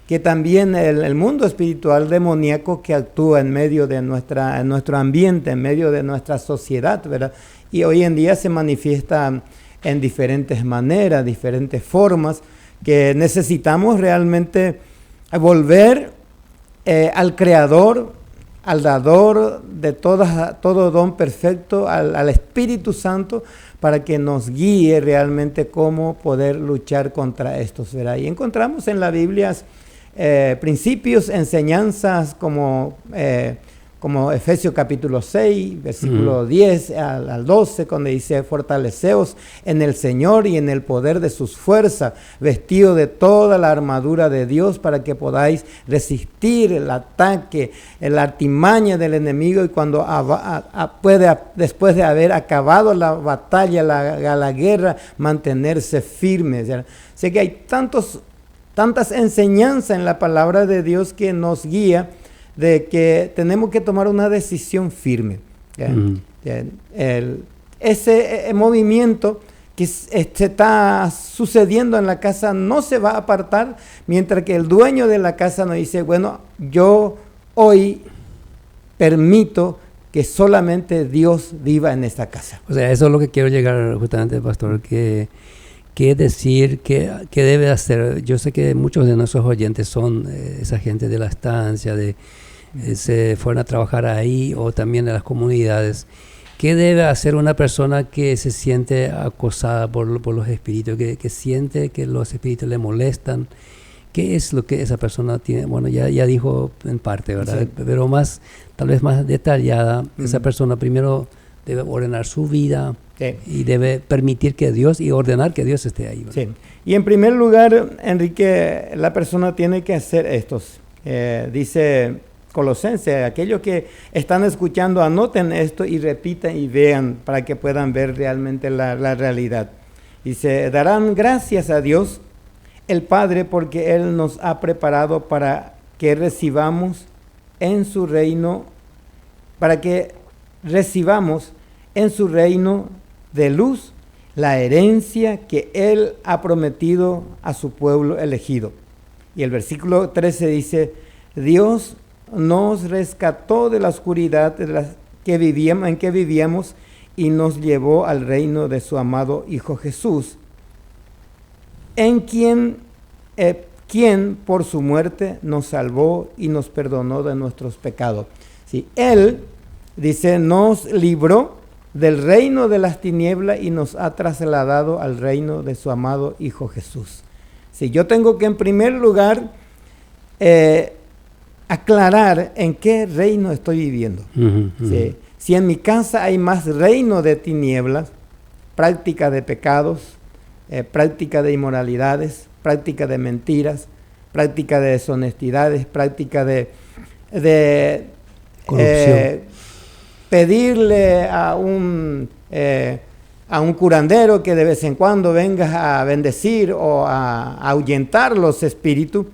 que también el mundo espiritual demoníaco que actúa en medio de nuestro ambiente, en medio de nuestra sociedad, ¿verdad? Y hoy en día se manifiesta en diferentes maneras, diferentes formas, que necesitamos realmente volver al Creador, al dador de todo don perfecto, al Espíritu Santo, para que nos guíe realmente cómo poder luchar contra estos, ¿verdad? Y encontramos en la Biblia principios, enseñanzas como Efesios capítulo 6, versículo 10 al 12, cuando dice: fortaleceos en el Señor y en el poder de sus fuerzas, vestido de toda la armadura de Dios, para que podáis resistir el ataque, la artimaña del enemigo, y cuando después de haber acabado la batalla, la guerra, mantenerse firmes. Sé que hay tantas enseñanzas en la palabra de Dios que nos guía de que tenemos que tomar una decisión firme. Ese movimiento que está sucediendo en la casa no se va a apartar mientras que el dueño de la casa nos dice: bueno, yo hoy permito que solamente Dios viva en esta casa. O sea, eso es lo que quiero llegar justamente, pastor, que decir, qué debe hacer. Yo sé que muchos de nuestros oyentes son esa gente de la estancia, se fueron a trabajar ahí, o también de las comunidades. ¿Qué debe hacer una persona que se siente acosada por los espíritus, que siente que los espíritus le molestan? ¿Qué es lo que esa persona tiene? Bueno, ya dijo en parte, ¿verdad? Sí. Pero tal vez más detallada, esa persona primero debe ordenar su vida. Sí. Y debe permitir que Dios, y ordenar que Dios esté ahí, ¿verdad? Sí. Y en primer lugar, Enrique, la persona tiene que hacer estos. Dice Colosenses, aquellos que están escuchando, anoten esto y repitan y vean para que puedan ver realmente la realidad. Dice: darán gracias a Dios, el Padre, porque Él nos ha preparado para que recibamos en su reino, de luz la herencia que Él ha prometido a su pueblo elegido. Y el versículo 13 dice: Dios nos rescató de la oscuridad en que vivíamos y nos llevó al reino de su amado Hijo Jesús, en quien por su muerte nos salvó y nos perdonó de nuestros pecados. Sí, Él, dice, nos libró del reino de las tinieblas y nos ha trasladado al reino de su amado Hijo Jesús. Sí, yo tengo que en primer lugar aclarar en qué reino estoy viviendo. Sí, si en mi casa hay más reino de tinieblas, práctica de pecados, práctica de inmoralidades, práctica de mentiras, práctica de deshonestidades, práctica de pedirle a un curandero que de vez en cuando venga a bendecir o a ahuyentar los espíritus.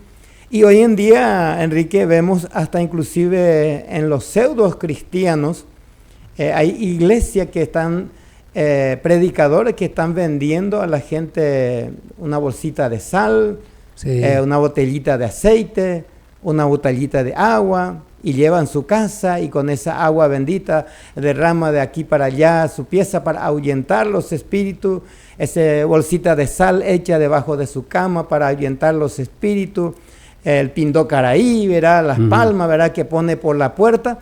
Y hoy en día, Enrique, vemos hasta inclusive en los pseudos cristianos, hay iglesias que están, predicadores que están vendiendo a la gente una bolsita de sal, sí, una botellita de aceite, una botellita de agua, y llevan su casa y con esa agua bendita derrama de aquí para allá su pieza para ahuyentar los espíritus, esa bolsita de sal hecha debajo de su cama para ahuyentar los espíritus, el pindocaraí, ¿verdad? Las palmas, ¿verdad? Que pone por la puerta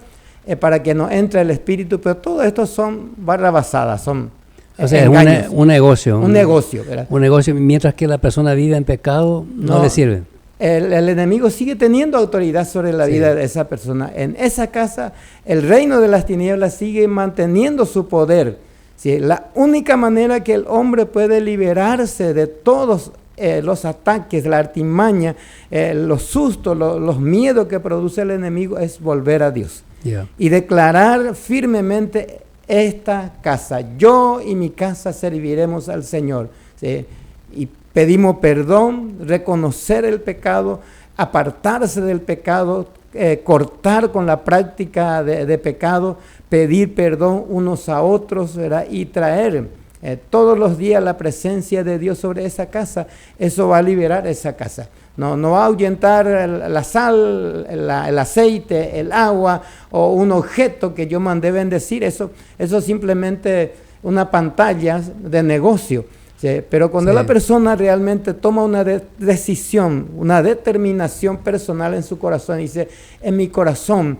para que no entre el espíritu, pero todo esto son barrabasadas, son o sea, engaños. es un negocio. Un negocio, ¿verdad? Un negocio, mientras que la persona vive en pecado, no le sirve. El enemigo sigue teniendo autoridad sobre la vida de esa persona. En esa casa, el reino de las tinieblas sigue manteniendo su poder. ¿Sí? La única manera que el hombre puede liberarse de todos los ataques, la artimaña, los sustos, los miedos que produce el enemigo es volver a Dios. Yeah. Y declarar firmemente esta casa. Yo y mi casa serviremos al Señor. ¿Sí? Y pedimos perdón, reconocer el pecado, apartarse del pecado, cortar con la práctica de pecado, pedir perdón unos a otros, ¿verdad? Y traer todos los días la presencia de Dios sobre esa casa. Eso va a liberar esa casa. No va a ahuyentar la sal, el aceite, el agua o un objeto que yo mandé bendecir. Eso es simplemente una pantalla de negocio. ¿Sí? Pero cuando la persona realmente toma una decisión, una determinación personal en su corazón, dice, en mi corazón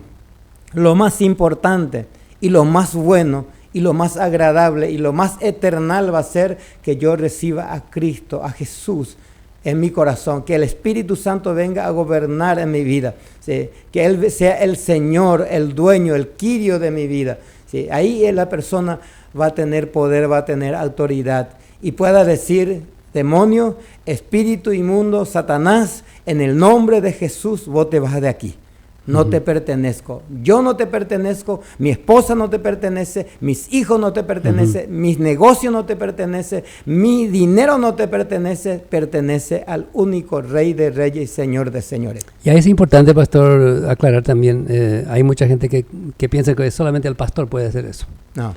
lo más importante y lo más bueno y lo más agradable y lo más eternal va a ser que yo reciba a Cristo, a Jesús en mi corazón, que el Espíritu Santo venga a gobernar en mi vida, ¿sí? Que Él sea el Señor, el dueño, el Quirio de mi vida, ¿sí? Ahí la persona va a tener poder, va a tener autoridad y pueda decir, demonio, espíritu inmundo, Satanás, en el nombre de Jesús, vos te vas de aquí. No te pertenezco, yo no te pertenezco, mi esposa no te pertenece, mis hijos no te pertenecen, mis negocios no te pertenecen, mi dinero no te pertenece, pertenece al único Rey de Reyes y Señor de Señores. Y ahí es importante, pastor, aclarar también, hay mucha gente que piensa que solamente el pastor puede hacer eso. No.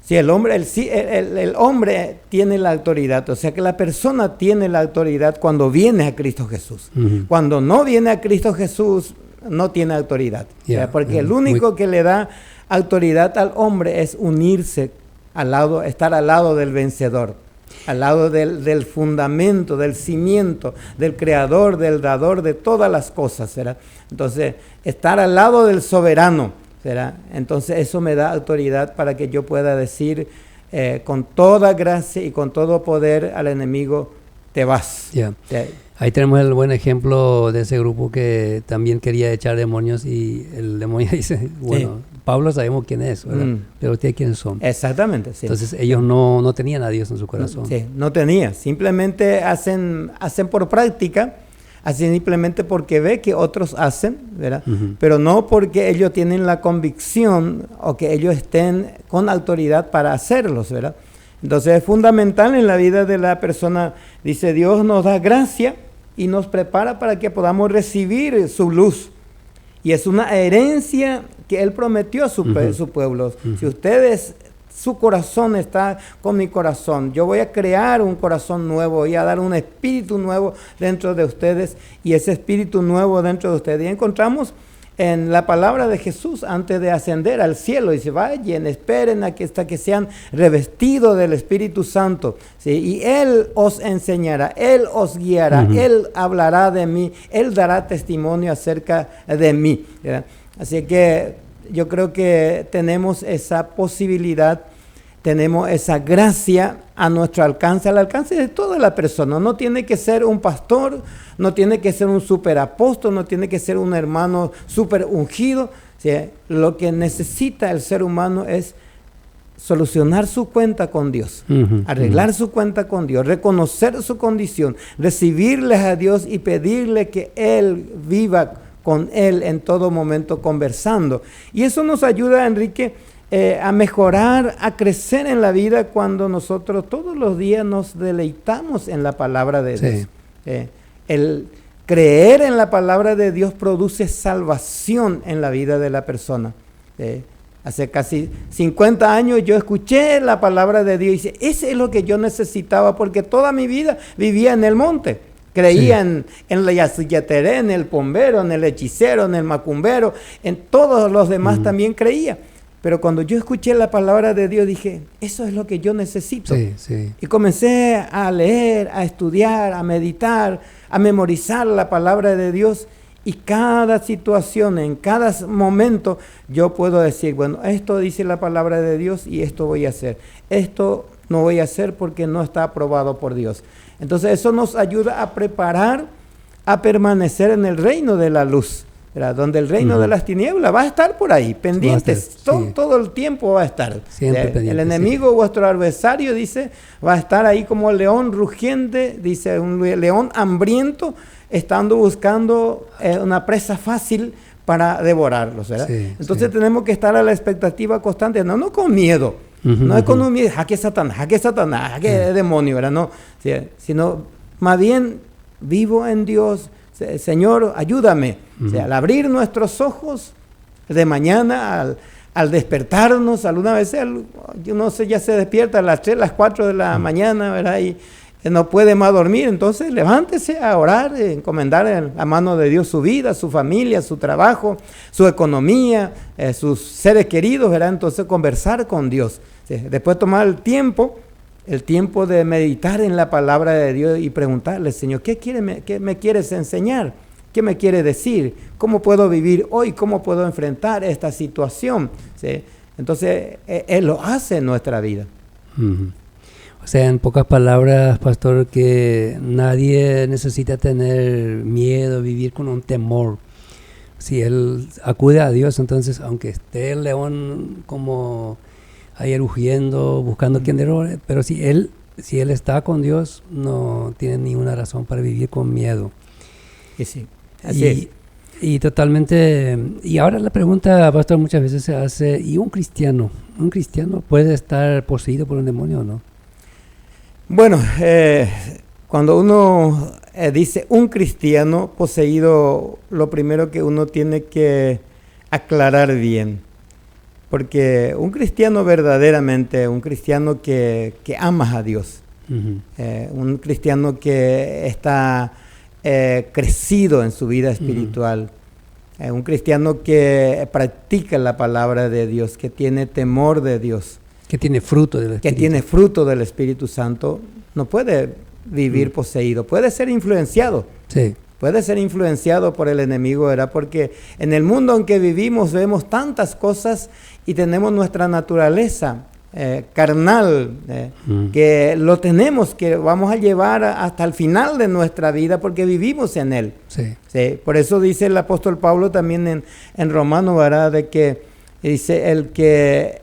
Sí, el hombre tiene la autoridad, o sea que la persona tiene la autoridad cuando viene a Cristo Jesús. Cuando no viene a Cristo Jesús, no tiene autoridad. Porque el único que le da autoridad al hombre es unirse estar al lado del vencedor, al lado del fundamento, del cimiento, del creador, del dador de todas las cosas, ¿verdad? Entonces, estar al lado del soberano, ¿verdad? Entonces eso me da autoridad para que yo pueda decir con toda gracia y con todo poder al enemigo, te vas. Ahí tenemos el buen ejemplo de ese grupo que también quería echar demonios y el demonio dice, bueno, Pablo sabemos quién es, ¿verdad? Pero ustedes quiénes son. Exactamente, sí. Entonces ellos no tenían a Dios en su corazón. Sí, no tenía, simplemente hacen por práctica, hacen simplemente porque ve que otros hacen, ¿verdad? Pero no porque ellos tienen la convicción o que ellos estén con autoridad para hacerlos, ¿verdad? Entonces es fundamental en la vida de la persona, dice Dios nos da gracia y nos prepara para que podamos recibir su luz. Y es una herencia que Él prometió a su pueblo. Si ustedes, su corazón está con mi corazón, yo voy a crear un corazón nuevo, voy a dar un espíritu nuevo dentro de ustedes y ese espíritu nuevo dentro de ustedes. Y encontramos en la palabra de Jesús antes de ascender al cielo, dice, vayan, esperen hasta que sean revestidos del Espíritu Santo, ¿sí? Y Él os enseñará, Él os guiará, Él hablará de mí, Él dará testimonio acerca de mí, ¿verdad? Así que yo creo que tenemos esa posibilidad, tenemos esa gracia a nuestro alcance, al alcance de toda la persona. No tiene que ser un pastor, no tiene que ser un superapóstol, no tiene que ser un hermano super ungido. ¿Sí? Lo que necesita el ser humano es solucionar su cuenta con Dios, arreglar su cuenta con Dios, reconocer su condición, recibirle a Dios y pedirle que Él viva con Él en todo momento conversando. Y eso nos ayuda, Enrique, a mejorar, a crecer en la vida cuando nosotros todos los días nos deleitamos en la palabra de Dios. El creer en la palabra de Dios produce salvación en la vida de la persona. Hace casi 50 años yo escuché la palabra de Dios y dije, ese es lo que yo necesitaba porque toda mi vida vivía en el monte. Creía en la yacillateré, en el pombero, en el hechicero, en el macumbero, en todos los demás también creía. Pero cuando yo escuché la palabra de Dios, dije, eso es lo que yo necesito. Y comencé a leer, a estudiar, a meditar, a memorizar la palabra de Dios. Y cada situación, en cada momento, yo puedo decir, bueno, esto dice la palabra de Dios y esto voy a hacer. Esto no voy a hacer porque no está aprobado por Dios. Entonces eso nos ayuda a preparar, a permanecer en el reino de la luz, ¿verdad? Donde el reino de las tinieblas va a estar por ahí, pendientes, todo el tiempo va a estar. Siempre pendiente, el enemigo, vuestro adversario, dice, va a estar ahí como león rugiente, dice, un león hambriento, estando buscando una presa fácil para devorarlos, ¿verdad? Entonces tenemos que estar a la expectativa constante, no con miedo. No es con un miedo, jaque Satanás, jaque demonio, ¿verdad? No, sino más bien vivo en Dios. Señor, ayúdame. O sea, al abrir nuestros ojos de mañana, al despertarnos, alguna vez uno ya se despierta a las 3, las 4 de la mañana, ¿verdad? Y no puede más dormir, entonces levántese a orar, encomendar a mano de Dios su vida, su familia, su trabajo, su economía, sus seres queridos, ¿verdad? Entonces conversar con Dios. Después tomar el tiempo de meditar en la palabra de Dios y preguntarle, Señor, ¿qué me quieres enseñar? ¿Qué me quiere decir? ¿Cómo puedo vivir hoy? ¿Cómo puedo enfrentar esta situación? ¿Sí? Entonces, Él lo hace en nuestra vida. O sea, en pocas palabras, pastor, que nadie necesita tener miedo, vivir con un temor. Si él acude a Dios, entonces, aunque esté el león como ahí rugiendo, buscando quien derrobe, pero si él está con Dios, no tiene ninguna razón para vivir con miedo. Sí, así es. Y totalmente, y ahora la pregunta, pastor, muchas veces se hace, ¿y un cristiano puede estar poseído por un demonio o no? Bueno, cuando uno dice un cristiano poseído, lo primero que uno tiene que aclarar bien, porque un cristiano verdaderamente, un cristiano que ama a Dios, un cristiano que está crecido en su vida espiritual, un cristiano que practica la palabra de Dios, que tiene temor de Dios, que tiene fruto del Espíritu Santo, no puede vivir poseído, puede ser influenciado. Sí. Puede ser influenciado por el enemigo, ¿verdad? Porque en el mundo en que vivimos vemos tantas cosas y tenemos nuestra naturaleza carnal, que lo tenemos, que vamos a llevar hasta el final de nuestra vida porque vivimos en él. Sí. Sí. Por eso dice el apóstol Pablo también en Romanos, ¿verdad? De que dice el que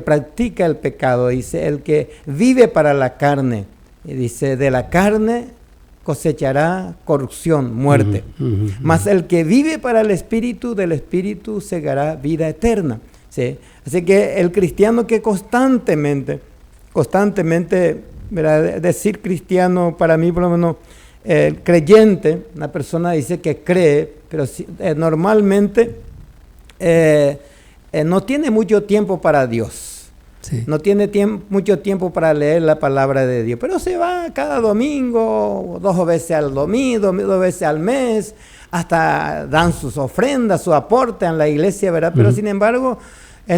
practica el pecado, dice, el que vive para la carne, y dice, de la carne cosechará corrupción, muerte. Mas el que vive para el Espíritu, del Espíritu segará vida eterna. ¿Sí? Así que el cristiano que constantemente, ¿verdad? Decir cristiano, para mí por lo menos, el creyente, una persona dice que cree, pero normalmente no tiene mucho tiempo para Dios. Sí. No tiene mucho tiempo para leer la palabra de Dios, pero se va cada domingo, 2 veces al domingo, 2 veces al mes, hasta dan sus ofrendas, su aporte en la iglesia, ¿verdad? Pero sin embargo,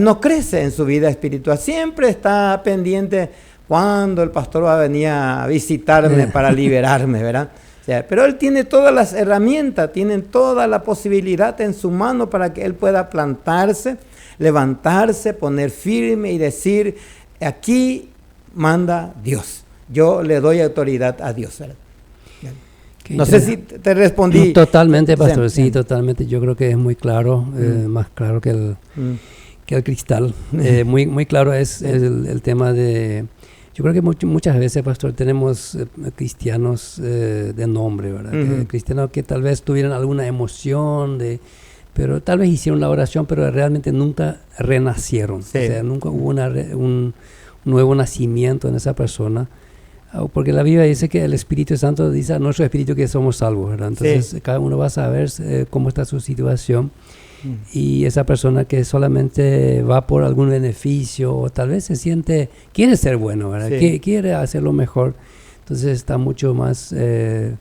no crece en su vida espiritual, siempre está pendiente cuando el pastor va a venir a visitarme para liberarme, ¿verdad? O sea, pero él tiene todas las herramientas, tiene toda la posibilidad en su mano para que él pueda plantarse, levantarse, poner firme y decir, aquí manda Dios. Yo le doy autoridad a Dios, ¿verdad? No sé si te respondí. Totalmente, pastor, sí, totalmente. Yo creo que es muy claro, más claro que el cristal. Muy claro es el tema de... Yo creo que muchas veces, pastor, tenemos cristianos de nombre, ¿verdad? Cristianos que tal vez tuvieran alguna emoción pero tal vez hicieron la oración, pero realmente nunca renacieron. Sí. O sea, nunca hubo un nuevo nacimiento en esa persona. Porque la Biblia dice que el Espíritu Santo dice a nuestro espíritu que somos salvos, ¿verdad? Entonces cada uno va a saber cómo está su situación. Y esa persona que solamente va por algún beneficio o tal vez quiere ser bueno, ¿verdad? Quiere hacerlo mejor. entonces está mucho más en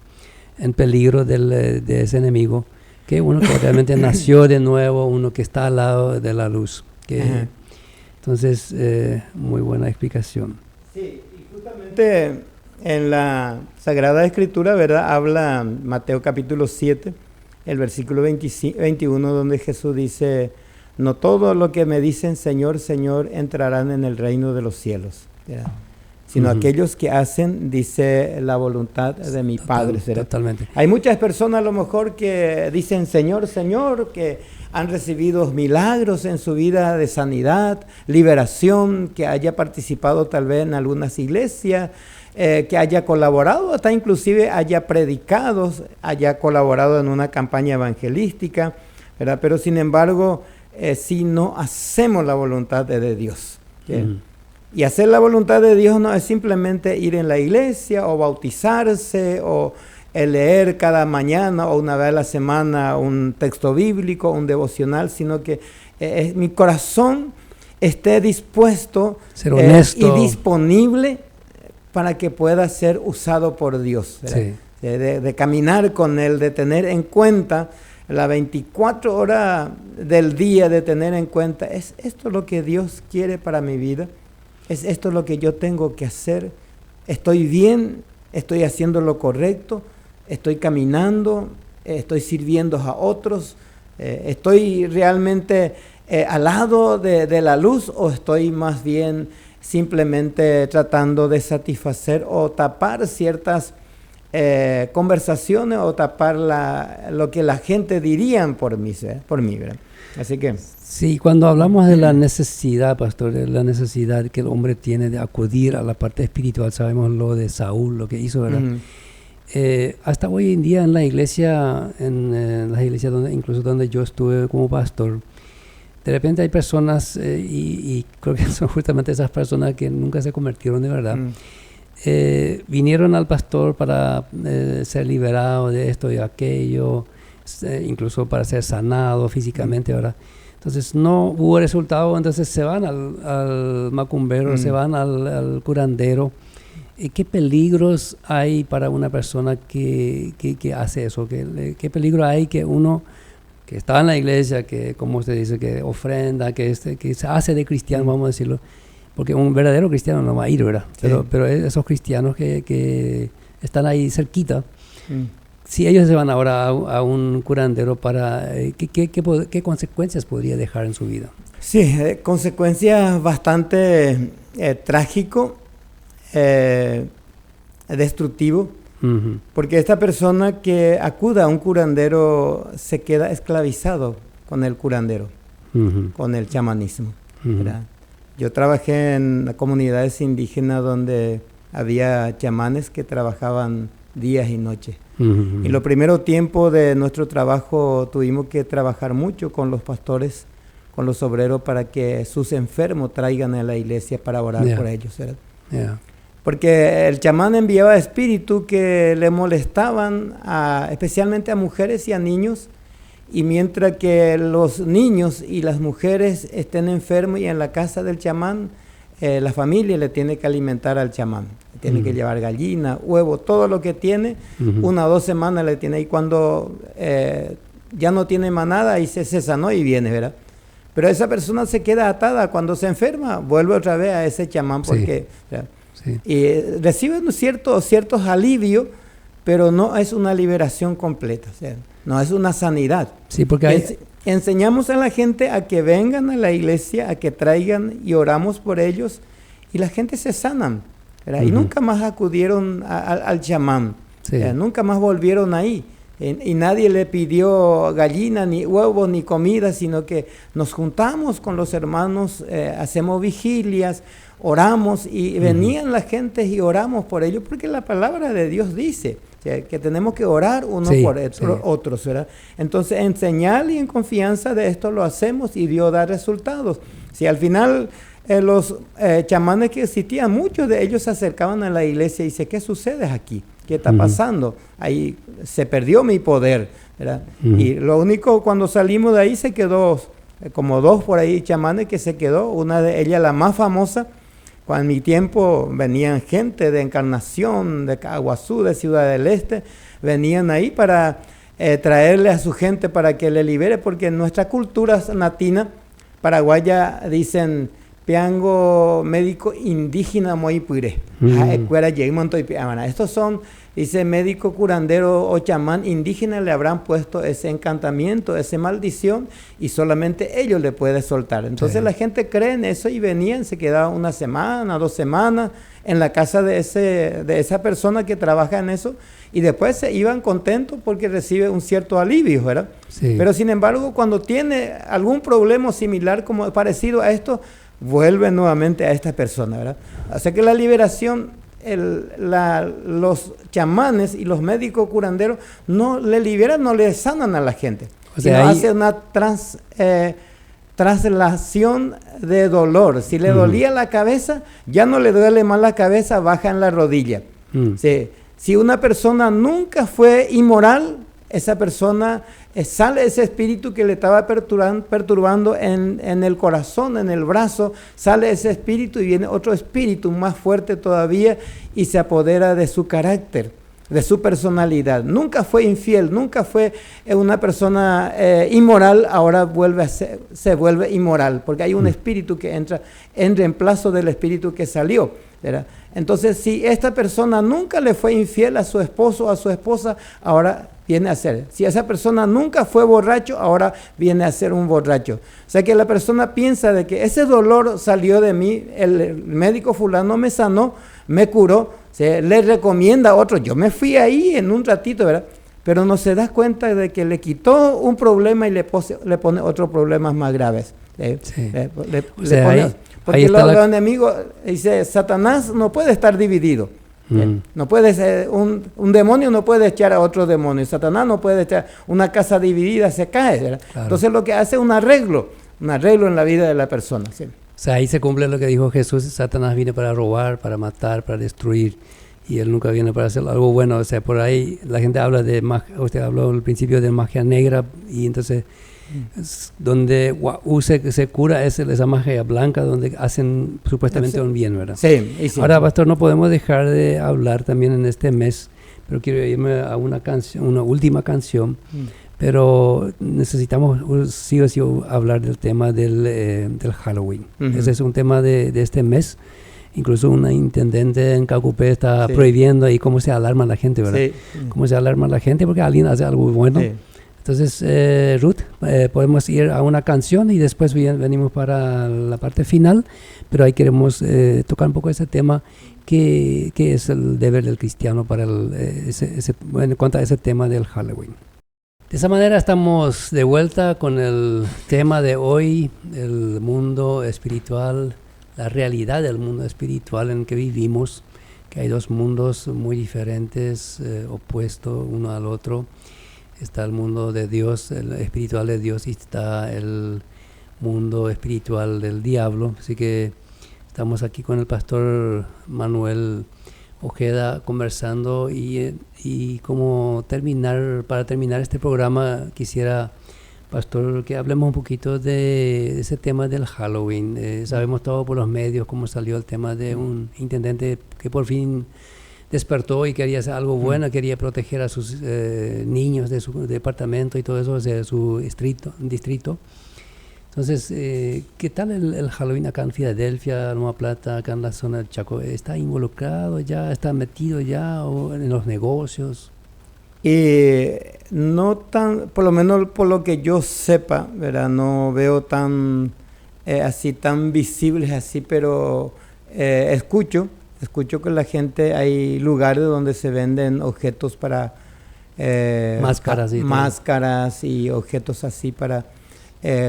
peligro de ese enemigo que uno que realmente nació de nuevo, uno que está al lado de la luz. Entonces, muy buena explicación. Sí, y justamente en la Sagrada Escritura, ¿verdad? Habla Mateo capítulo 7, el versículo 21, donde Jesús dice: no todo lo que me dicen Señor, Señor, entrarán en el reino de los cielos, ¿verdad? Sino aquellos que hacen, dice, la voluntad de mi Padre. Totalmente. Hay muchas personas a lo mejor que dicen Señor, Señor, que han recibido milagros en su vida de sanidad, liberación, que haya participado tal vez en algunas iglesias, que haya colaborado, hasta inclusive haya predicado, haya colaborado en una campaña evangelística, ¿verdad? Pero sin embargo, si no hacemos la voluntad de Dios. Y hacer la voluntad de Dios no es simplemente ir en la iglesia o bautizarse o leer cada mañana o una vez a la semana un texto bíblico, un devocional, sino que mi corazón esté dispuesto ser honesto y disponible para que pueda ser usado por Dios. Sí. De caminar con Él, de tener en cuenta las 24 horas del día, de tener en cuenta, ¿es esto lo que Dios quiere para mi vida? ¿Es esto lo que yo tengo que hacer? ¿Estoy bien? ¿Estoy haciendo lo correcto? ¿Estoy caminando? ¿Estoy sirviendo a otros? ¿Estoy realmente al lado de la luz o estoy más bien simplemente tratando de satisfacer o tapar ciertas conversaciones o tapar lo que la gente diría por mí, ¿verdad? Así que... Sí, cuando hablamos de la necesidad, pastor, de la necesidad que el hombre tiene de acudir a la parte espiritual, sabemos lo de Saúl, lo que hizo, ¿verdad? Hasta hoy en día en la iglesia, en las iglesias incluso donde yo estuve como pastor, de repente hay personas, y creo que son justamente esas personas que nunca se convirtieron de verdad, vinieron al pastor para ser liberados de esto y aquello, incluso para ser sanados físicamente, ¿verdad? Entonces no hubo resultado, entonces se van al macumbero, se van al curandero. ¿Qué peligros hay para una persona que hace eso? ¿Qué peligro hay que uno que está en la iglesia, que como usted dice, que ofrenda, que se hace de cristiano, vamos a decirlo? Porque un verdadero cristiano no va a ir, ¿verdad? Sí. Pero esos cristianos que están ahí cerquita, si ellos se van ahora a un curandero, ¿qué consecuencias podría dejar en su vida? Sí, consecuencias bastante trágico, destructivo, porque esta persona que acuda a un curandero se queda esclavizado con el curandero, con el chamanismo, ¿verdad? Yo trabajé en comunidades indígenas donde había chamanes que trabajaban días y noches. Y los primeros tiempos de nuestro trabajo tuvimos que trabajar mucho con los pastores, con los obreros, para que sus enfermos traigan a la iglesia para orar por ellos, ¿verdad? Porque el chamán enviaba espíritus que le molestaban especialmente a mujeres y a niños, y mientras que los niños y las mujeres estén enfermos y en la casa del chamán, la familia le tiene que alimentar al chamán. Tiene que llevar gallina, huevo, todo lo que tiene, 1 o 2 semanas le tiene. Y cuando ya no tiene más nada, y se sanó y viene, ¿verdad? Pero esa persona se queda atada. Cuando se enferma, vuelve otra vez a ese chamán porque... Sí. Y reciben ciertos alivios, pero no es una liberación completa, o sea, no es una sanidad. Sí, porque enseñamos a la gente a que vengan a la iglesia, a que traigan y oramos por ellos, y la gente se sanan, ¿verdad? Y nunca más acudieron al chamán, nunca más volvieron ahí. Y nadie le pidió gallina, ni huevos, ni comida, sino que nos juntamos con los hermanos, hacemos vigilias, oramos, y venían la gente y oramos por ellos, porque la palabra de Dios dice que tenemos que orar unos por otros, ¿verdad? Entonces, en señal y en confianza de esto lo hacemos, y Dios da resultados. Si al final los chamanes que existían, muchos de ellos se acercaban a la iglesia y dice, ¿qué sucede aquí? ¿Qué está pasando? Ahí se perdió mi poder, ¿verdad? Y lo único, cuando salimos de ahí, se quedó como 2 por ahí chamanes que se quedó. Una de ellas, la más famosa, Cuando en mi tiempo venían gente de Encarnación, de Caguazú, de Ciudad del Este, venían ahí para traerle a su gente para que le libere, porque en nuestra cultura natina, paraguaya, dicen, piango médico indígena moipure. Estos son, dice, médico curandero o chamán indígena, le habrán puesto ese encantamiento, esa maldición, y solamente ellos le pueden soltar. Entonces la gente cree en eso y venían, se quedaban 1 semana, 2 semanas en la casa de esa persona que trabaja en eso, y después se iban contentos porque recibe un cierto alivio, ¿verdad? Sí. Pero sin embargo, cuando tiene algún problema similar, como parecido a esto, vuelve nuevamente a esta persona, ¿verdad? O sea que la liberación, los chamanes y los médicos curanderos no le liberan, no le sanan a la gente. O sea, hace una traslación de dolor. Si le dolía la cabeza, ya no le duele más la cabeza, baja en la rodilla. Sí. Si una persona nunca fue inmoral, esa persona sale ese espíritu que le estaba perturbando en el corazón, en el brazo, sale ese espíritu y viene otro espíritu más fuerte todavía y se apodera de su carácter, de su personalidad. Nunca fue infiel, nunca fue una persona inmoral, ahora se vuelve inmoral, porque hay un espíritu que entra en reemplazo del espíritu que salió, ¿verdad? Entonces, si esta persona nunca le fue infiel a su esposo o a su esposa, ahora viene a ser. Si esa persona nunca fue borracho, ahora viene a ser un borracho. O sea que la persona piensa de que ese dolor salió de mí, el médico fulano me sanó, me curó, le recomienda a otro. Yo me fui ahí en un ratito, ¿verdad? Pero no se da cuenta de que le quitó un problema y le pone otros problemas más graves. Porque los enemigos, dice, Satanás no puede estar dividido. No puede ser, un demonio no puede echar a otro demonio. Satanás no puede echar, una casa dividida se cae, ¿verdad? Claro. Entonces lo que hace es un arreglo en la vida de la persona. ¿Sí? O sea, ahí se cumple lo que dijo Jesús: Satanás viene para robar, para matar, para destruir, y él nunca viene para hacer algo bueno. O sea, por ahí la gente habla de magia, usted habló al principio de magia negra, y entonces donde se cura es esa magia blanca, donde hacen supuestamente un bien, ¿verdad? Sí. Ahora, pastor, no podemos dejar de hablar también en este mes, pero quiero irme a una última canción, pero necesitamos sí o sí hablar del tema del Halloween. Ese es un tema de este mes. Incluso una intendente en Cacupé está prohibiendo ahí cómo se alarma la gente, ¿verdad? Sí. Cómo se alarma la gente porque alguien hace algo bueno. Sí. Entonces, Ruth, podemos ir a una canción y después venimos para la parte final, pero ahí queremos tocar un poco ese tema, que es el deber del cristiano para en cuanto a ese tema del Halloween. De esa manera estamos de vuelta con el tema de hoy, el mundo espiritual, la realidad del mundo espiritual en que vivimos, que hay 2 mundos muy diferentes, opuestos uno al otro. Está el mundo de Dios, el espiritual de Dios, y está el mundo espiritual del diablo. Así que estamos aquí con el pastor Manuel Ojeda conversando, y para terminar este programa quisiera, pastor, que hablemos un poquito de ese tema del Halloween. Sabemos todo por los medios cómo salió el tema de un intendente que por fin despertó y quería hacer algo bueno, quería proteger a sus niños de su departamento y todo eso, de su distrito. Entonces, ¿qué tal el Halloween acá en Filadelfia, Nueva Plata, acá en la zona del Chaco? ¿Está involucrado ya, está metido ya en los negocios? No tan, por lo menos por lo que yo sepa, ¿verdad? No veo tan visibles así, pero escucho que la gente, hay lugares donde se venden objetos para máscaras y objetos así para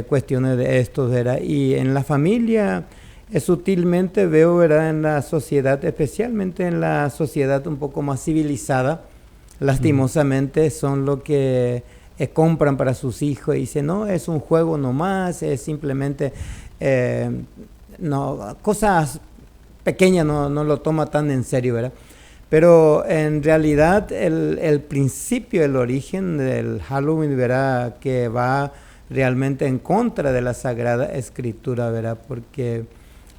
cuestiones de estos, ¿verdad? Y en la familia sutilmente veo, ¿verdad? En la sociedad, especialmente en la sociedad un poco más civilizada, lastimosamente son lo que compran para sus hijos y dicen, no, es un juego nomás, es simplemente cosas pequeña, no lo toma tan en serio, ¿verdad? Pero en realidad el principio, el origen del Halloween, ¿verdad? Que va realmente en contra de la Sagrada Escritura, ¿verdad? Porque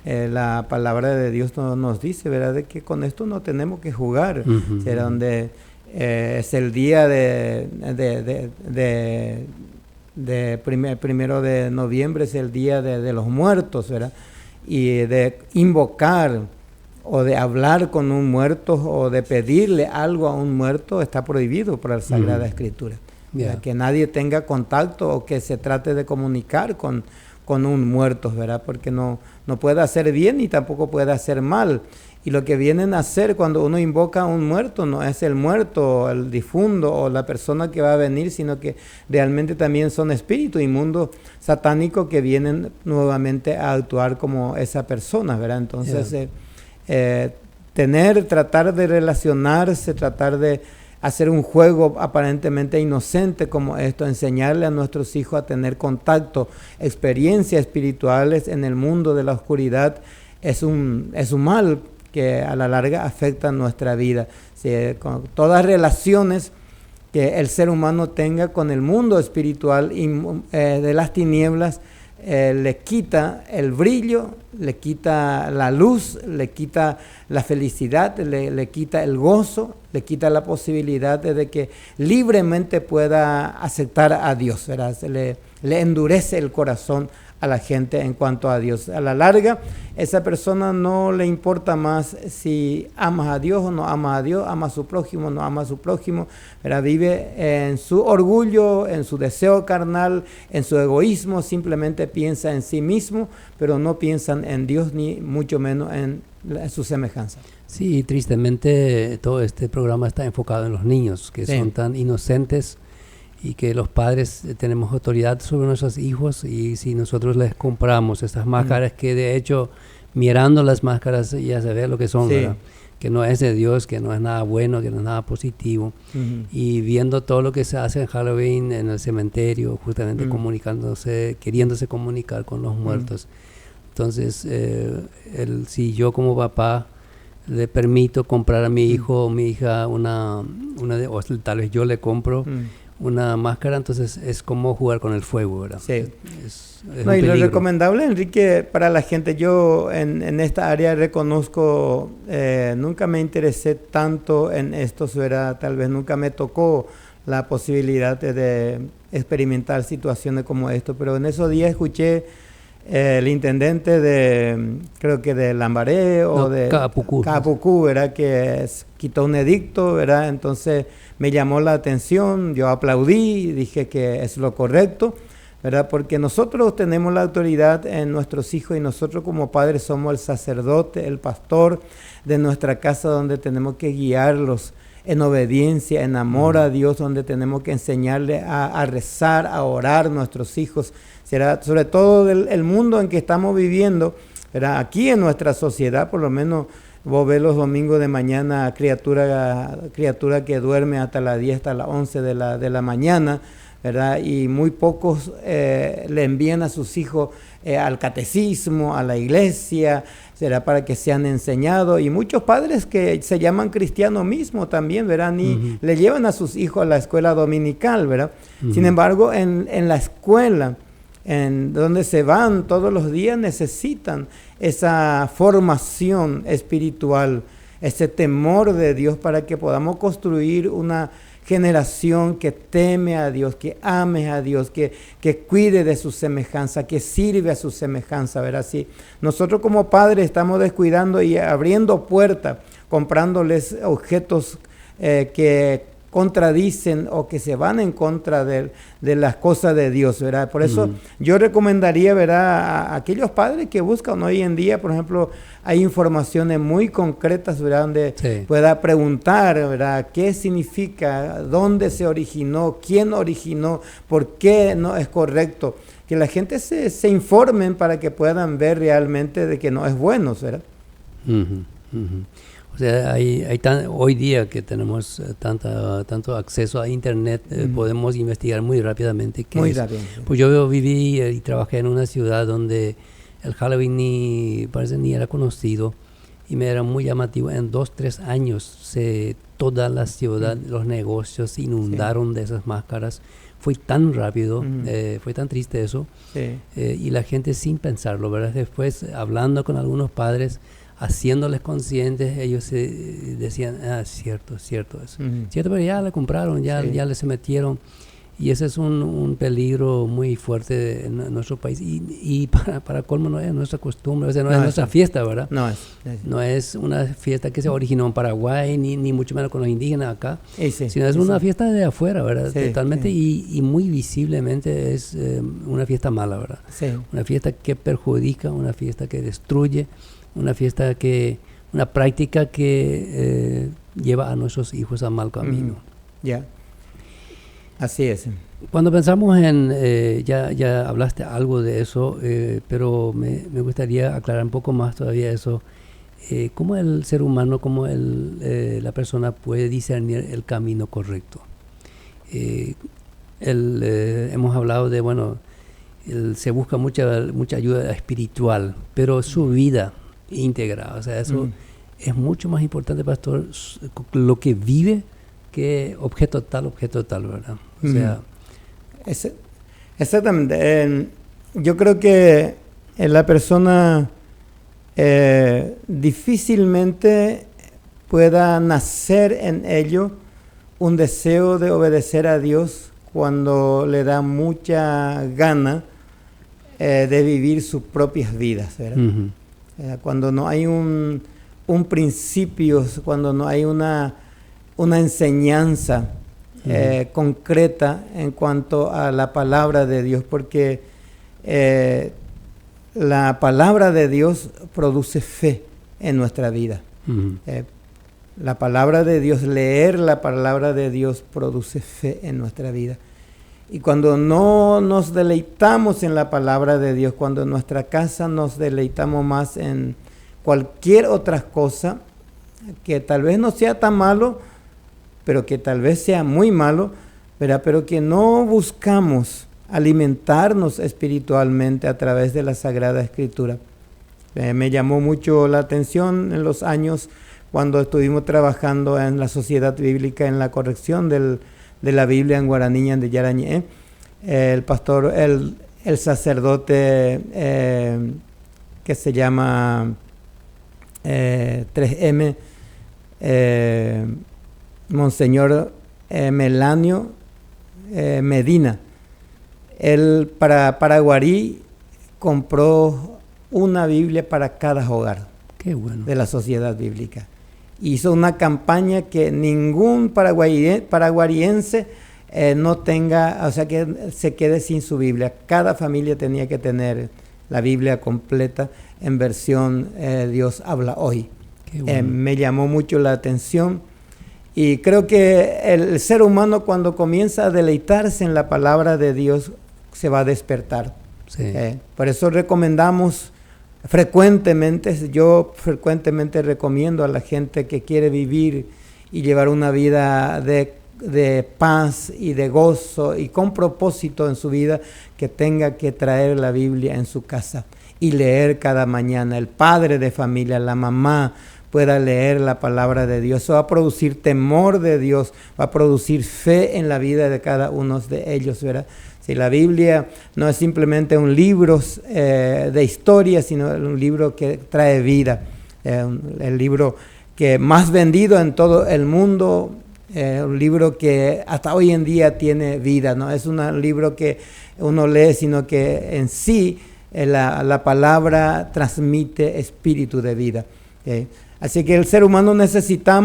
la palabra de Dios nos dice, ¿verdad? De que con esto no tenemos que jugar, ¿será? Donde es el día primero de noviembre, es el día de los muertos, ¿verdad? Y de invocar o de hablar con un muerto o de pedirle algo a un muerto está prohibido por la Sagrada Escritura. Yeah. Que nadie tenga contacto o que se trate de comunicar con un muerto, ¿verdad? Porque no puede hacer bien ni tampoco puede hacer mal. Y lo que vienen a hacer cuando uno invoca a un muerto no es el muerto, el difunto o la persona que va a venir, sino que realmente también son espíritus inmundos satánicos que vienen nuevamente a actuar como esa persona, ¿verdad? Entonces, tratar de relacionarse, tratar de hacer un juego aparentemente inocente como esto, enseñarle a nuestros hijos a tener contacto, experiencias espirituales en el mundo de la oscuridad, es un mal que a la larga afecta nuestra vida. Sí, con todas relaciones que el ser humano tenga con el mundo espiritual de las tinieblas, le quita el brillo, le quita la luz, le quita la felicidad, le quita el gozo, le quita la posibilidad de que libremente pueda aceptar a Dios, ¿verdad? Le endurece el corazón a la gente en cuanto a Dios. A la larga, esa persona no le importa más si amas a Dios o no amas a Dios, ama a su prójimo o no ama a su prójimo, ¿verdad? Vive en su orgullo, en su deseo carnal, en su egoísmo, simplemente piensa en sí mismo, pero no piensan en Dios ni mucho menos en su semejanza. Sí, tristemente todo este programa está enfocado en los niños, que son tan inocentes, y que los padres tenemos autoridad sobre nuestros hijos, y si nosotros les compramos estas máscaras que de hecho mirando las máscaras ya se ve lo que son, ¿verdad? Que no es de Dios, que no es nada bueno, que no es nada positivo, y viendo todo lo que se hace en Halloween en el cementerio, justamente comunicándose, queriéndose comunicar con los muertos. Entonces si yo como papá le permito comprar a mi hijo o mi hija o tal vez yo le compro una máscara, entonces es como jugar con el fuego, ¿verdad? Sí. Es y lo recomendable, Enrique, para la gente, yo en esta área reconozco, nunca me interesé tanto en esto, ¿verdad? Tal vez nunca me tocó la posibilidad de experimentar situaciones como esto, pero en esos días escuché el intendente creo que de Lambaré o de Capucú, ¿verdad? Que quitó un edicto, ¿verdad? Entonces me llamó la atención, yo aplaudí, dije que es lo correcto, ¿verdad? Porque nosotros tenemos la autoridad en nuestros hijos y nosotros como padres somos el sacerdote, el pastor de nuestra casa, donde tenemos que guiarlos en obediencia, en amor a Dios, donde tenemos que enseñarles a rezar, a orar a nuestros hijos, ¿será? Sobre todo el mundo en que estamos viviendo, ¿verdad? Aquí en nuestra sociedad, por lo menos vos ves los domingos de mañana criatura que duerme hasta las 10, hasta las 11 de la mañana, ¿verdad? Y muy pocos le envían a sus hijos al catecismo, a la iglesia, será para que sean enseñados, y muchos padres que se llaman cristianos mismos también, ¿verdad? Ni le llevan a sus hijos a la escuela dominical, ¿verdad? Sin embargo, en la escuela, en donde se van todos los días, necesitan esa formación espiritual, ese temor de Dios, para que podamos construir una generación que teme a Dios, que ame a Dios, que cuide de su semejanza, que sirve a su semejanza, ¿verdad? Si nosotros como padres estamos descuidando y abriendo puertas, comprándoles objetos que contradicen o que se van en contra de las cosas de Dios, ¿verdad? Por eso yo recomendaría, ¿verdad?, a aquellos padres que buscan hoy en día, por ejemplo, hay informaciones muy concretas, ¿verdad?, donde pueda preguntar, ¿verdad?, qué significa, dónde se originó, quién originó, por qué no es correcto, que la gente se informen para que puedan ver realmente de que no es bueno, ¿verdad? O sea, hoy día que tenemos tanto acceso a internet, podemos investigar muy rápidamente. Pues yo viví y trabajé en una ciudad donde el Halloween parece ni era conocido, y me era muy llamativo. En 2-3 años toda la ciudad, los negocios se inundaron de esas máscaras, fue tan rápido, fue tan triste eso, y la gente sin pensarlo, ¿verdad? Después, hablando con algunos padres, haciéndoles conscientes, ellos decían, cierto eso. Cierto, pero ya le compraron, ya le se metieron. Y ese es un peligro muy fuerte en nuestro país. Y para colmo no es nuestra costumbre, o sea, no es nuestra fiesta, ¿verdad? No es una fiesta que se originó en Paraguay, ni mucho menos con los indígenas acá, sino es una fiesta de afuera, ¿verdad? Totalmente, y muy visiblemente es una fiesta mala, ¿verdad? Una fiesta que perjudica, una fiesta que destruye, una práctica que lleva a nuestros hijos a mal camino. Así es. Cuando pensamos en, ya hablaste algo de eso, pero me gustaría aclarar un poco más todavía eso. ¿Cómo el ser humano, cómo la persona puede discernir el camino correcto? Hemos hablado de, se busca mucha ayuda espiritual, pero su vida íntegra, o sea, eso es mucho más importante, pastor, lo que vive, que objeto tal, ¿verdad? O sea, exactamente. Yo creo que la persona difícilmente pueda nacer en ello un deseo de obedecer a Dios cuando le da mucha gana de vivir sus propias vidas, ¿verdad? Cuando no hay un principio, cuando no hay una enseñanza concreta en cuanto a la palabra de Dios, porque la palabra de Dios produce fe en nuestra vida. La palabra de Dios, leer la palabra de Dios produce fe en nuestra vida. Y cuando no nos deleitamos en la palabra de Dios, cuando en nuestra casa nos deleitamos más en cualquier otra cosa, que tal vez no sea tan malo, pero que tal vez sea muy malo, ¿verdad? Pero que no buscamos alimentarnos espiritualmente a través de la Sagrada Escritura. Me llamó mucho la atención en los años cuando estuvimos trabajando en la Sociedad Bíblica en la corrección de la Biblia en guaraní de Yarañé. El pastor, el sacerdote que se llama 3M, Monseñor Melanio Medina, él para Paraguarí compró una Biblia para cada hogar. Qué bueno. De la Sociedad Bíblica. Hizo una campaña que ningún paraguariense no tenga, o sea, que se quede sin su Biblia. Cada familia tenía que tener la Biblia completa en versión Dios habla hoy. Qué bueno. Me llamó mucho la atención. Y creo que el ser humano, cuando comienza a deleitarse en la palabra de Dios, se va a despertar. Sí. Por eso recomendamos frecuentemente, yo frecuentemente recomiendo a la gente que quiere vivir y llevar una vida de paz y de gozo y con propósito en su vida, que tenga que traer la Biblia en su casa y leer cada mañana. El padre de familia, la mamá, pueda leer la palabra de Dios. Eso va a producir temor de Dios, va a producir fe en la vida de cada uno de ellos, ¿verdad? Si la Biblia no es simplemente un libro de historia, sino un libro que trae vida, el libro que más vendido en todo el mundo, un libro que hasta hoy en día tiene vida, no es un libro que uno lee, sino que en sí la palabra transmite espíritu de vida. Así que el ser humano necesita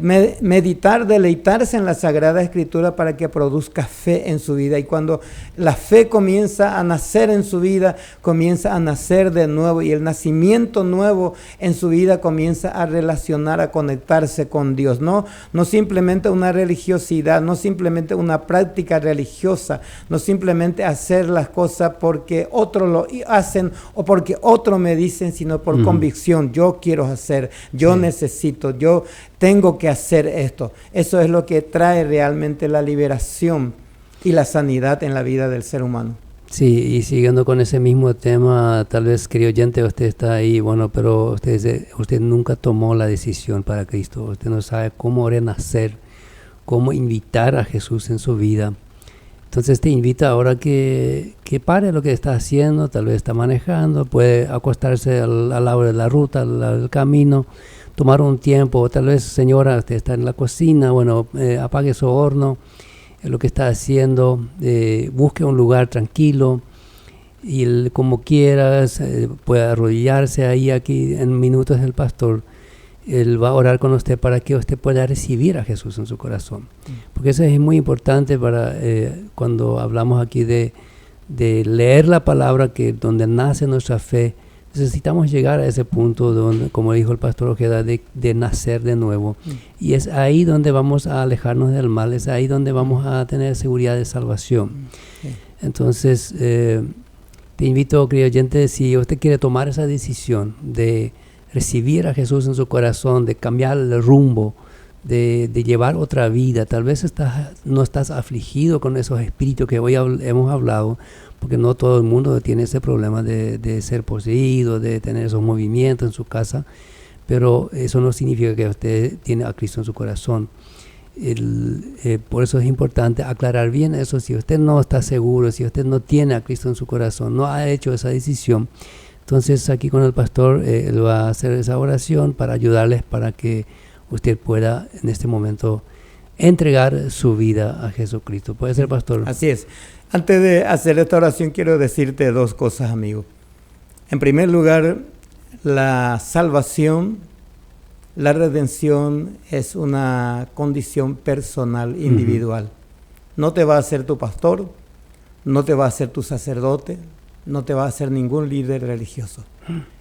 meditar, deleitarse en la Sagrada Escritura para que produzca fe en su vida. Y cuando la fe comienza a nacer en su vida, comienza a nacer de nuevo, y el nacimiento nuevo en su vida comienza a relacionar, a conectarse con Dios. No simplemente una religiosidad, no simplemente una práctica religiosa, no simplemente hacer las cosas porque otros lo hacen o porque otros me dicen, sino por convicción. Yo quiero hacer, yo necesito, yo tengo que hacer esto. Eso es lo que trae realmente la liberación y la sanidad en la vida del ser humano. Sí, y siguiendo con ese mismo tema, tal vez, querido oyente, usted está ahí, pero usted nunca tomó la decisión para Cristo. Usted no sabe cómo renacer, cómo invitar a Jesús en su vida. Entonces te invito ahora que pare lo que está haciendo, tal vez está manejando, puede acostarse al lado de la ruta, al lado del camino, tomar un tiempo, o tal vez señora, usted está en la cocina, bueno, apague su horno, lo que está haciendo, busque un lugar tranquilo y como quieras, puede arrodillarse ahí, aquí en minutos del pastor. Él va a orar con usted para que usted pueda recibir a Jesús en su corazón. Porque eso es muy importante para cuando hablamos aquí de leer la palabra, que donde nace nuestra fe. Necesitamos llegar a ese punto donde, como dijo el pastor Ojeda, de nacer de nuevo. Y es ahí donde vamos a alejarnos del mal, es ahí donde vamos a tener seguridad de salvación. Entonces, te invito, querido oyente, si usted quiere tomar esa decisión de recibir a Jesús en su corazón, de cambiar el rumbo, de llevar otra vida. Tal vez no estás afligido con esos espíritus que hoy hemos hablado, porque no todo el mundo tiene ese problema de ser poseído, de tener esos movimientos en su casa, pero eso no significa que usted tiene a Cristo en su corazón. Por eso es importante aclarar bien eso. Si usted no está seguro, si usted no tiene a Cristo en su corazón, no ha hecho esa decisión, entonces aquí con el pastor, él va a hacer esa oración para ayudarles para que usted pueda en este momento entregar su vida a Jesucristo. ¿Puede ser, pastor? Así es. Antes de hacer esta oración quiero decirte dos cosas, amigo. En primer lugar, la salvación, la redención es una condición personal, individual. No te va a hacer tu pastor, no te va a hacer tu sacerdote, no te va a hacer ningún líder religioso.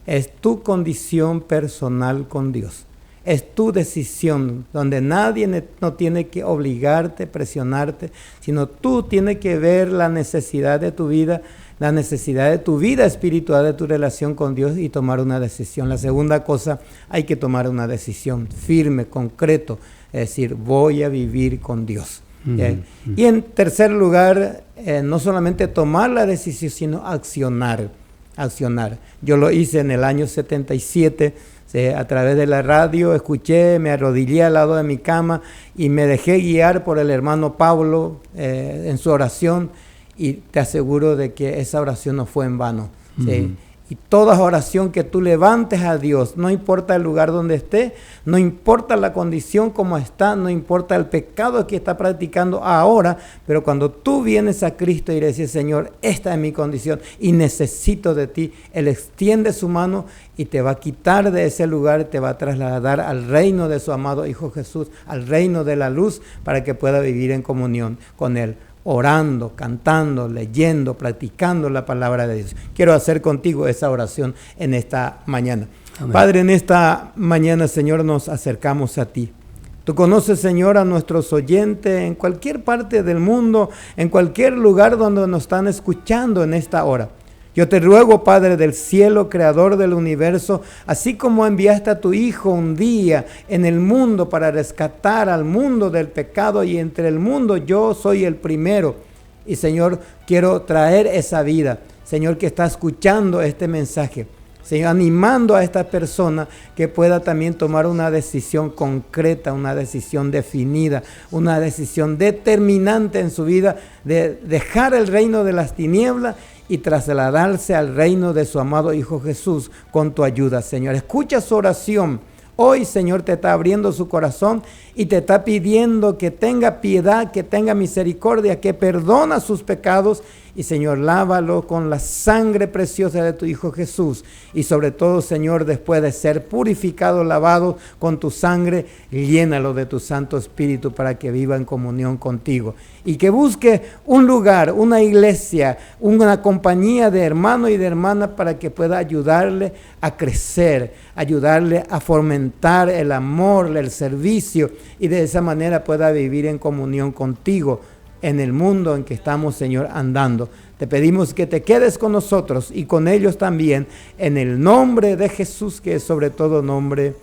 Es tu condición personal con Dios. Es tu decisión, donde nadie no tiene que obligarte, presionarte, sino tú tienes que ver la necesidad de tu vida, la necesidad de tu vida espiritual, de tu relación con Dios y tomar una decisión. La segunda cosa, hay que tomar una decisión firme, concreto, es decir, voy a vivir con Dios. Y en tercer lugar, no solamente tomar la decisión, sino accionar. Yo lo hice en el año 77, a través de la radio, escuché, me arrodillé al lado de mi cama y me dejé guiar por el hermano Pablo en su oración, y te aseguro de que esa oración no fue en vano. Y toda oración que tú levantes a Dios, no importa el lugar donde esté, no importa la condición como está, no importa el pecado que está practicando ahora, pero cuando tú vienes a Cristo y le dices, Señor, esta es mi condición y necesito de ti, Él extiende su mano y te va a quitar de ese lugar, te va a trasladar al reino de su amado Hijo Jesús, al reino de la luz, para que pueda vivir en comunión con Él, orando, cantando, leyendo, practicando la palabra de Dios. Quiero hacer contigo esa oración en esta mañana. Amén. Padre, en esta mañana, Señor, nos acercamos a ti. Tú conoces, Señor, a nuestros oyentes en cualquier parte del mundo, en cualquier lugar donde nos están escuchando en esta hora. Yo te ruego, Padre del cielo, creador del universo, así como enviaste a tu Hijo un día en el mundo para rescatar al mundo del pecado, y entre el mundo yo soy el primero. Y Señor, quiero traer esa vida, Señor, que está escuchando este mensaje, Señor, animando a esta persona que pueda también tomar una decisión concreta, una decisión definida, una decisión determinante en su vida, de dejar el reino de las tinieblas y trasladarse al reino de su amado Hijo Jesús con tu ayuda, Señor. Escucha su oración. Hoy, Señor, te está abriendo su corazón y te está pidiendo que tenga piedad, que tenga misericordia, que perdona sus pecados. Y, Señor, lávalo con la sangre preciosa de tu Hijo Jesús. Y sobre todo, Señor, después de ser purificado, lavado con tu sangre, llénalo de tu Santo Espíritu para que viva en comunión contigo. Y que busque un lugar, una iglesia, una compañía de hermanos y de hermanas para que pueda ayudarle a crecer, ayudarle a fomentar el amor, el servicio, y de esa manera pueda vivir en comunión contigo en el mundo en que estamos, Señor, andando. Te pedimos que te quedes con nosotros y con ellos también, en el nombre de Jesús, que es sobre todo nombre.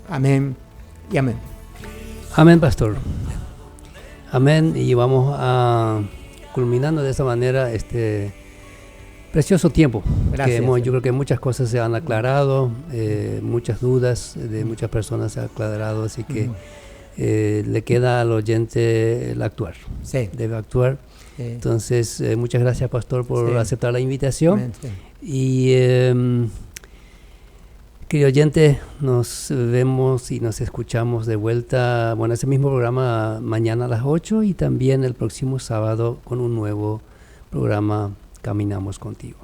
Amén y amén. Amén, pastor. Amén. Y vamos a culminando de esa manera este precioso tiempo. Gracias. Yo creo que muchas cosas se han aclarado, muchas dudas de muchas personas se han aclarado, así que le queda al oyente el actuar. Sí. Debe actuar. Sí. Entonces, muchas gracias, pastor, por Sí. aceptar la invitación. Amén, sí. Y querido oyente, nos vemos y nos escuchamos de vuelta, bueno, ese mismo programa mañana a las 8 y también el próximo sábado con un nuevo programa Caminamos Contigo.